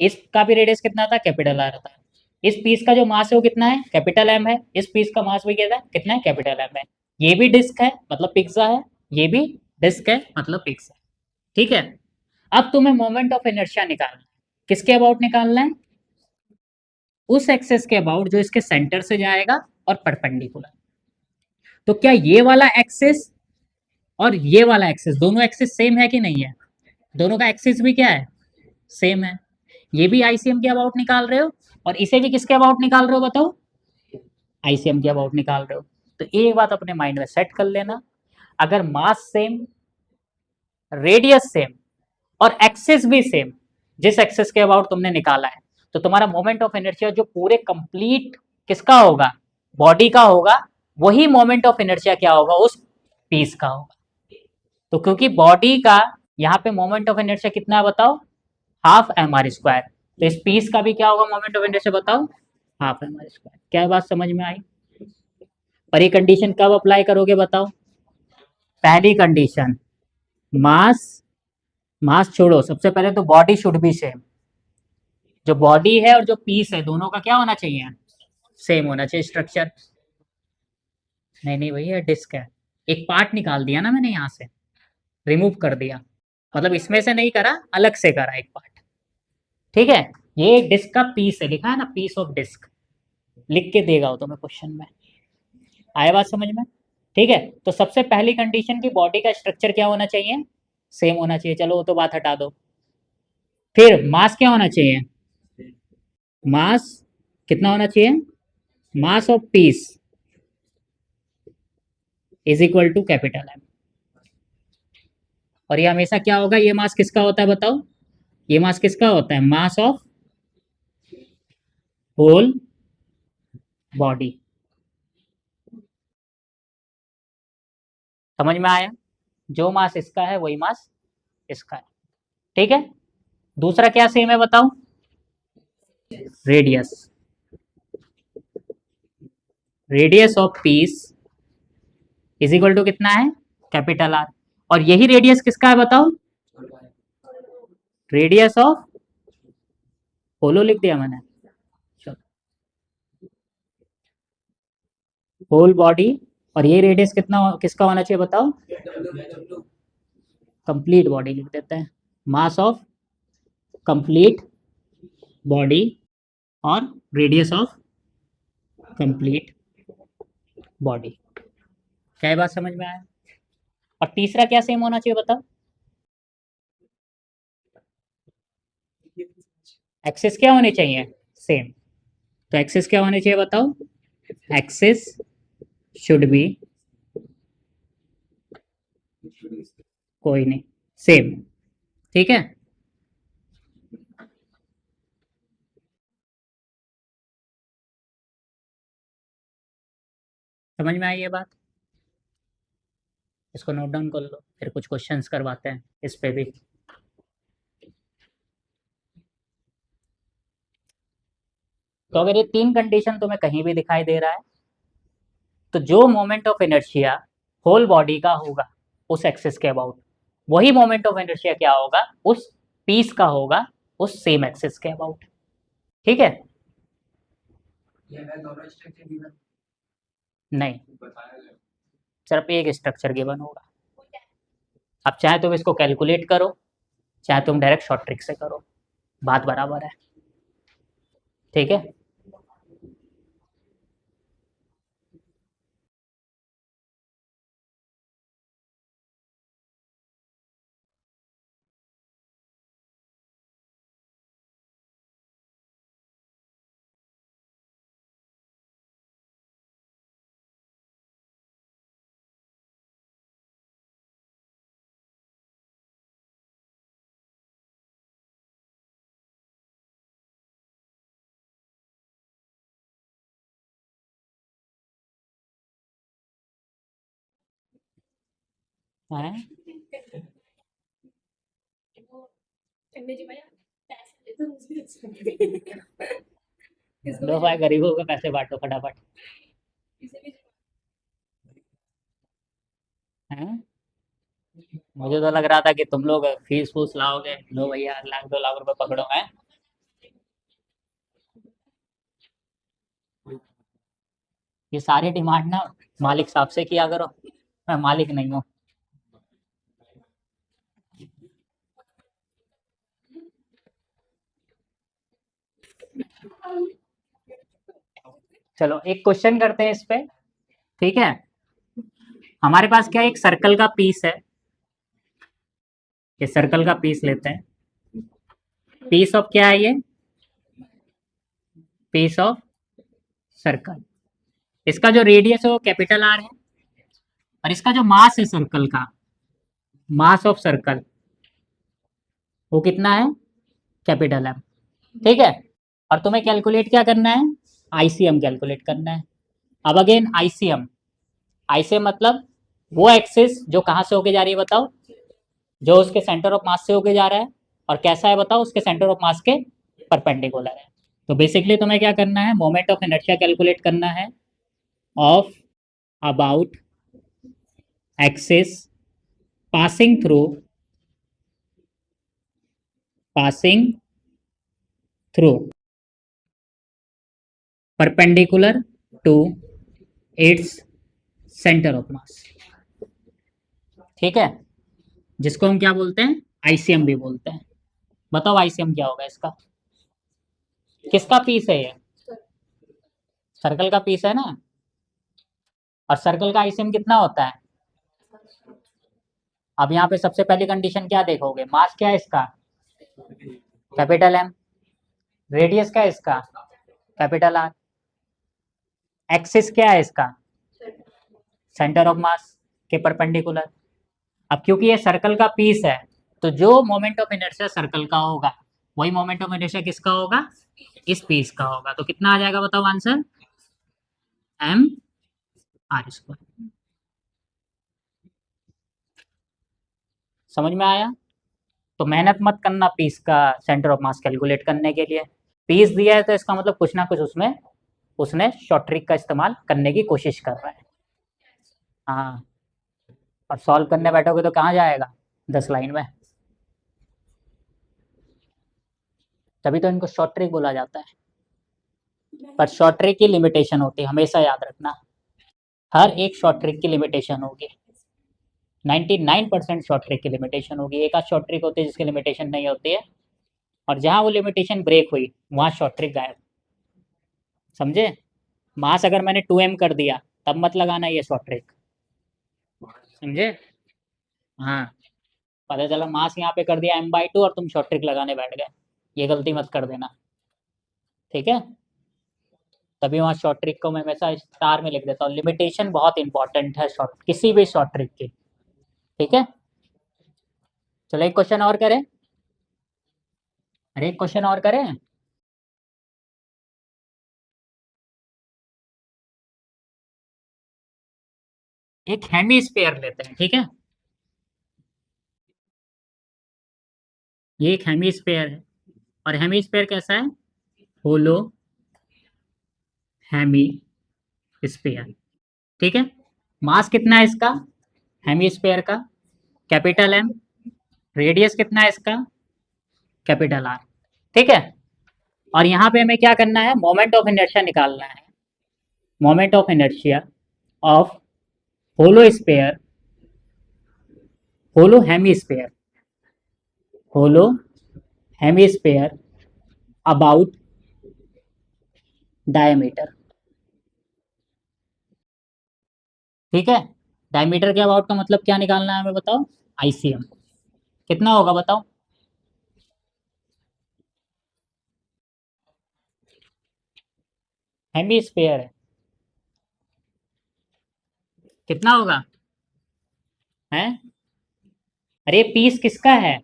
इसका भी रेडियस कितना था, कैपिटल आर था। इस पीस का जो मास है वो कितना है, कैपिटल एम है। इस पीस का मास भी क्या है, कितना है, कैपिटल एम है। ये भी डिस्क है, मतलब पिज्जा है। ये भी डिस्क है, मतलब पिज्जा है। ठीक है। अब तुम्हें मोमेंट ऑफ इनर्शिया निकालना है। किसके अबाउट निकालना है? उस एक्सेस के अबाउट जो इसके सेंटर से जाएगा और परपेंडिकुलर। तो क्या ये वाला एक्सेस और ये वाला एक्सेस, दोनों एक्सेस सेम है कि नहीं है? दोनों का एक्सेस भी क्या है, सेम है। ये भी आईसीएम के अबाउट निकाल रहे हो, और इसे भी किसके अबाउट निकाल रहे हो बताओ, आईसीएम के अबाउट निकाल रहे हो। तो एक बात अपने माइंड में सेट कर लेना, अगर मास सेम, रेडियस सेम, और एक्सेस भी सेम, जिस एक्सेस के अबाउट तुमने निकाला है, तो तुम्हारा मोमेंट ऑफ इनर्शिया जो पूरे कंप्लीट किसका होगा, बॉडी का होगा, वही मोमेंट ऑफ इनर्शिया क्या होगा, उस पीस का होगा। तो क्योंकि बॉडी का यहाँ पे मोमेंट ऑफ इनर्शिया कितना है बताओ, हाफ एम आर स्क्वायर। तो इस पीस का भी क्या होगा मोमेंट ऑफ इनर्शिया बताओ, हाफ एम आर स्क्वायर। क्या बात समझ में आई? पर ये कंडीशन कब अप्लाई करोगे बताओ? पहली कंडीशन, मास, मास छोड़ो, सबसे पहले तो बॉडी शुड बी सेम। जो बॉडी है और जो पीस है, दोनों का क्या होना चाहिए, सेम होना चाहिए स्ट्रक्चर। नहीं नहीं भैया, डिस्क है। एक पार्ट निकाल दिया ना मैंने यहाँ से, रिमूव कर दिया, मतलब इसमें से नहीं करा, अलग से करा एक पार्ट। ठीक है। ये डिस्क का पीस है, लिखा है ना, पीस ऑफ डिस्क, लिख के देगा वो तुम्हें क्वेश्चन में। आया बात समझ में? ठीक है। तो सबसे पहली कंडीशन की बॉडी का स्ट्रक्चर क्या होना चाहिए, सेम होना चाहिए। चलो वो तो बात हटा दो। फिर मास क्या होना चाहिए, मास कितना होना चाहिए, mass of piece is equal to capital M. और ये हमेशा क्या होगा, ये मास किसका होता है बताओ, ये मास किसका होता है, मास ऑफ होल बॉडी। समझ में आया? जो मास इसका है वही मास इसका है। ठीक है। दूसरा क्या सेम है बताओ, radius, radius of piece is equal to कितना है, कैपिटल आर। और यही रेडियस किसका है बताओ, रेडियस ऑफ होलो लिख दिया मैंने। होल बॉडी, और ये रेडियस कितना किसका होना चाहिए बताओ? कंप्लीट बॉडी लिख देते हैं। मास ऑफ कंप्लीट बॉडी और रेडियस ऑफ कंप्लीट बॉडी। क्या ये बात समझ में आया? और तीसरा क्या सेम होना चाहिए बताओ? एक्सिस क्या होने चाहिए? सेम। तो एक्सिस क्या होने चाहिए बताओ? एक्सिस शुड बी, कोई नहीं, सेम। ठीक है। समझ में आई ये बात? इसको नोट डाउन कर लो, फिर कुछ क्वेश्चंस करवाते हैं इस पे भी। तो अगर ये तीन कंडीशन तुम्हें कहीं भी दिखाई दे रहा है, तो जो moment of inertia whole body का होगा उस एक्सिस के अबाउट, वही मोमेंट ऑफ इनर्शिया क्या होगा उस पीस का होगा उस सेम एक्सिस के अबाउट। ठीक है। नहीं, सिर्फ एक स्ट्रक्चर गिवन होगा। अब चाहे तुम इसको कैलकुलेट करो, चाहे तुम डायरेक्ट शॉर्ट ट्रिक से करो, बात बराबर है। ठीक है। हैं? लो भाई, गरीबों के पैसे बांटो फटाफट। हैं? मुझे तो लग रहा था कि तुम लोग फीस फूस लाओगे। लो भैया, लाख 2 लाख रुपए पकड़ो। है? ये सारी डिमांड ना मालिक साहब से किया करो, मैं मालिक नहीं हूँ। चलो एक क्वेश्चन करते हैं इस पे। ठीक है। हमारे पास क्या एक सर्कल का पीस है, ये सर्कल का पीस लेते हैं। पीस ऑफ क्या है ये? Piece of circle. इसका जो रेडियस है वो कैपिटल आर है, और इसका जो मास है सर्कल का, मास ऑफ सर्कल, वो कितना है? Capital M. ठीक है। और तुम्हें कैलकुलेट क्या करना है? आईसीएम कैलकुलेट करना है। अब अगेन आईसीएम, आईसीएम मतलब वो एक्सिस जो कहाँ से होके जा रही है बताओ? जो उसके सेंटर ऑफ मास से होके जा रहा है, और कैसा है बताओ? उसके सेंटर ऑफ मास के परपेंडिकुलर है। तो बेसिकली तुम्हें क्या करना है? मोमेंट ऑफ इनर्शिया कैलकुलेट करना है of about axis passing through, passing through perpendicular to its centre of mass. ठीक है। जिसको हम क्या बोलते हैं? आईसीएम भी बोलते हैं। बताओ आईसीएम क्या होगा इसका? किसका पीस है ये? सर्कल का पीस है ना। और सर्कल का आईसीएम कितना होता है? अब यहाँ पे सबसे पहली कंडीशन क्या देखोगे? मास क्या है इसका? Capital M. रेडियस क्या है इसका? Capital R. एक्सिस क्या है इसका? सेंटर ऑफ मास के परपेंडिकुलर। अब क्योंकि ये सर्कल का पीस है, तो जो मोमेंट ऑफ इनर्शिया सर्कल का होगा वही मोमेंट ऑफ इनर्शिया किसका होगा? इस पीस का होगा। तो कितना आ जाएगा बताओ आंसर? M R square. समझ में आया? तो मेहनत मत करना पीस का सेंटर ऑफ मास कैलकुलेट करने के लिए। पीस दिया है तो इसका मतलब कुछ ना कुछ उसमें उसने शॉर्ट ट्रिक का इस्तेमाल करने की कोशिश कर रहा है। हाँ। और सॉल्व करने बैठोगे तो कहाँ जाएगा? 10 लाइन में। तभी तो इनको शॉर्ट ट्रिक बोला जाता है। पर शॉर्ट ट्रिक की लिमिटेशन होती है, हमेशा याद रखना। हर एक शॉर्ट ट्रिक की लिमिटेशन होगी। 99% शॉर्ट ट्रिक की लिमिटेशन होगी। एक आध शॉर्ट ट्रिक होती है जिसकी लिमिटेशन नहीं होती है, और जहां वो लिमिटेशन ब्रेक हुई वहां शॉर्ट ट्रिक गायब। समझे? मास अगर मैंने 2m कर दिया तब मत लगाना ये शॉर्ट ट्रिक। समझे? हाँ, पता चला मास यहाँ पे कर दिया m/2 और तुम शॉर्ट ट्रिक लगाने बैठ गए, ये गलती मत कर देना। ठीक है? तभी वहाँ शॉर्ट ट्रिक को मैं हमेशा स्टार में लिख देता हूँ। लिमिटेशन बहुत इंपॉर्टेंट है शॉर्ट, किसी भी शॉर्ट ट्रिक की। ठीक है? चलो एक क्वेश्चन और करें। अरे एक क्वेश्चन और करें। एक हेमीस्फीयर लेते हैं, ठीक है? ये एक हेमीस्फीयर है, और हेमीस्फीयर कैसा है? होलो हेमीस्फीयर। ठीक है? मास कितना है इसका, हेमीस्फीयर का? Capital M. रेडियस कितना है इसका? Capital R. ठीक है? और यहाँ पे हमें क्या करना है, मोमेंट ऑफ इनर्शिया निकालना है। Moment of inertia of hollow sphere, hollow hemisphere, hollow hemisphere about diameter. ठीक है? डायमीटर के अबाउट का मतलब क्या निकालना है हमें, बताओ? आईसीएम। कितना होगा बताओ? हेमीस्फीयर है, कितना होगा? है? अरे पीस किसका है?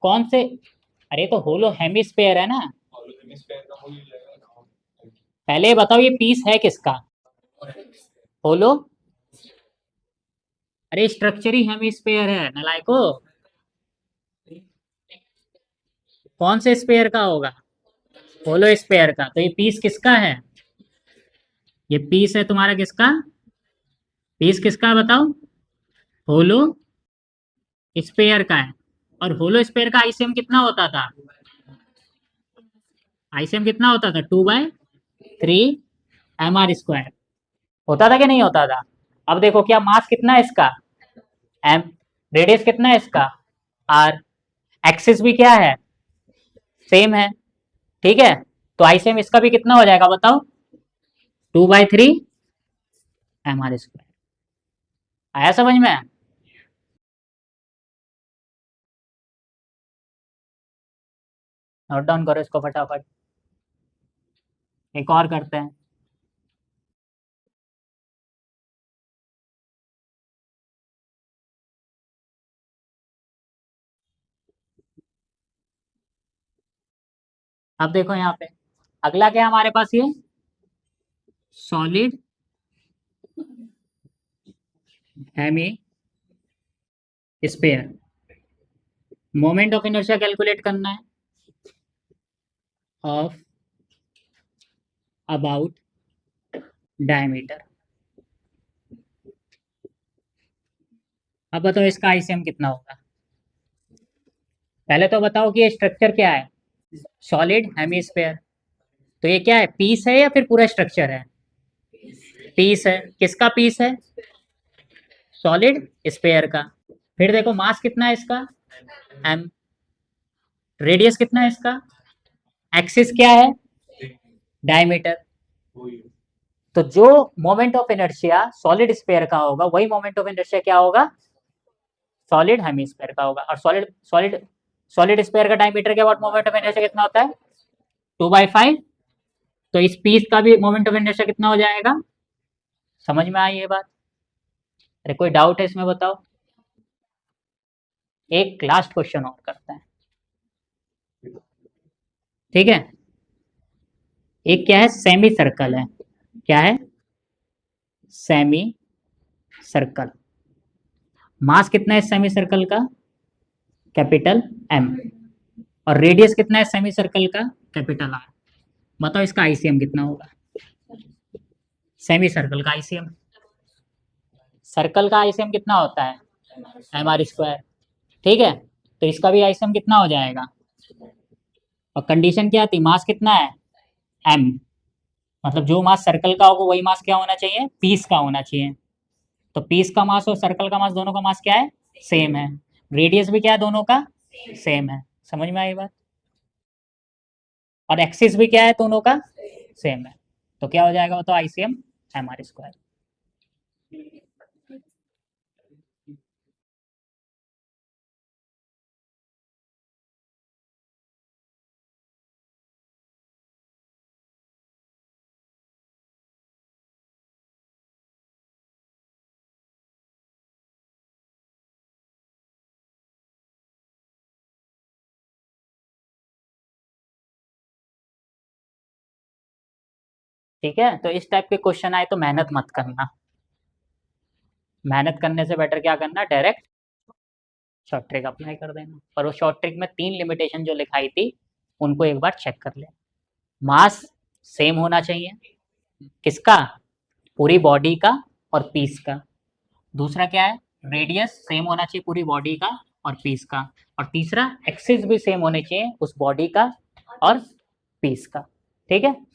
कौन से? अरे तो होलो हेमीस्फीयर है ना। पहले बताओ ये पीस है किसका? होलो। अरे स्ट्रक्चर ही हेमीस्फीयर है नलायको। कौन से स्फीयर का होगा? होलो स्फीयर का। तो ये पीस किसका है? ये पीस है तुम्हारा किसका? पीस किसका है बताओ? होलो स्फीयर का है। और होलो स्फीयर का आईसीएम कितना होता था? आईसीएम कितना होता था? 2/3 mr²। होता था कि नहीं होता था? अब देखो क्या मास कितना है इसका? एम। रेडियस कितना है इसका? आर। एक्सिस भी क्या है? सेम है। ठीक है? तो आईसीएम इसका भी कितना हो जाएगा बताओ? 2/3 mr²। आया समझ में? नोट डाउन करो इसको फटाफट। एक और करते हैं। अब देखो यहाँ पे अगला क्या है हमारे पास, ये solid hemisphere. Moment of inertia calculate करना है ऑफ अबाउट डायमीटर। अब बताओ इसका आईसीएम कितना होगा? पहले तो बताओ कि ये स्ट्रक्चर क्या है? Solid hemisphere. तो ये क्या है, पीस है या फिर पूरा स्ट्रक्चर है? पीस है। किसका पीस है? सॉलिड स्फीयर का। फिर देखो मास कितना है इसका? एम। रेडियस कितना है इसका? एक्सिस क्या है? डायमीटर। तो जो moment of inertia solid sphere का होगा वही मोमेंट ऑफ इनर्शिया क्या होगा? सॉलिड हेमीस्फीयर का होगा। और सॉलिड सॉलिड सॉलिड स्फीयर का डायमीटर के अबाउट मोमेंट ऑफ इनर्शिया कितना होता है? 2/5। तो इस पीस का भी मोमेंट ऑफ इनर्शिया कितना हो जाएगा? समझ में आई ये बात? अरे कोई डाउट है इसमें बताओ? एक लास्ट क्वेश्चन और करते हैं। ठीक है? एक क्या है, सेमी सर्कल है। क्या है? Semi circle. मास कितना है सेमी सर्कल का? Capital M. और रेडियस कितना है सेमी सर्कल का? Capital R. बताओ इसका आईसीएम कितना होगा? सेमी सर्कल का आईसीएम, सर्कल का आईसीएम कितना होता है? mr²। ठीक है? तो इसका भी आईसीएम कितना हो जाएगा? और कंडीशन क्या थी, मास कितना है m, मतलब जो मास सर्कल का होगा वही मास क्या होना चाहिए, पीस का होना चाहिए। तो पीस का मास और सर्कल का मास दोनों का मास क्या है, सेम है। रेडियस भी क्या है दोनों का, सेम है। समझ में आई बात। और एक्सिस भी क्या है दोनों का, सेम है। तो क्या हो जाएगा वो, तो आईसीएम एम आर स्क्वायर। ठीक है, तो इस टाइप के क्वेश्चन आए तो मेहनत मत करना। मेहनत करने से बेटर क्या करना, डायरेक्ट शॉर्ट ट्रिक अप्लाई कर देना। पर वो शॉर्ट ट्रिक में 3 लिमिटेशन जो लिखाई थी उनको एक बार चेक कर ले। मास सेम होना चाहिए, किसका, पूरी बॉडी का और पीस का। दूसरा क्या है, रेडियस सेम होना चाहिए पूरी बॉडी का और पीस का। और तीसरा एक्सिस भी सेम होने चाहिए उस बॉडी का और पीस का। ठीक है।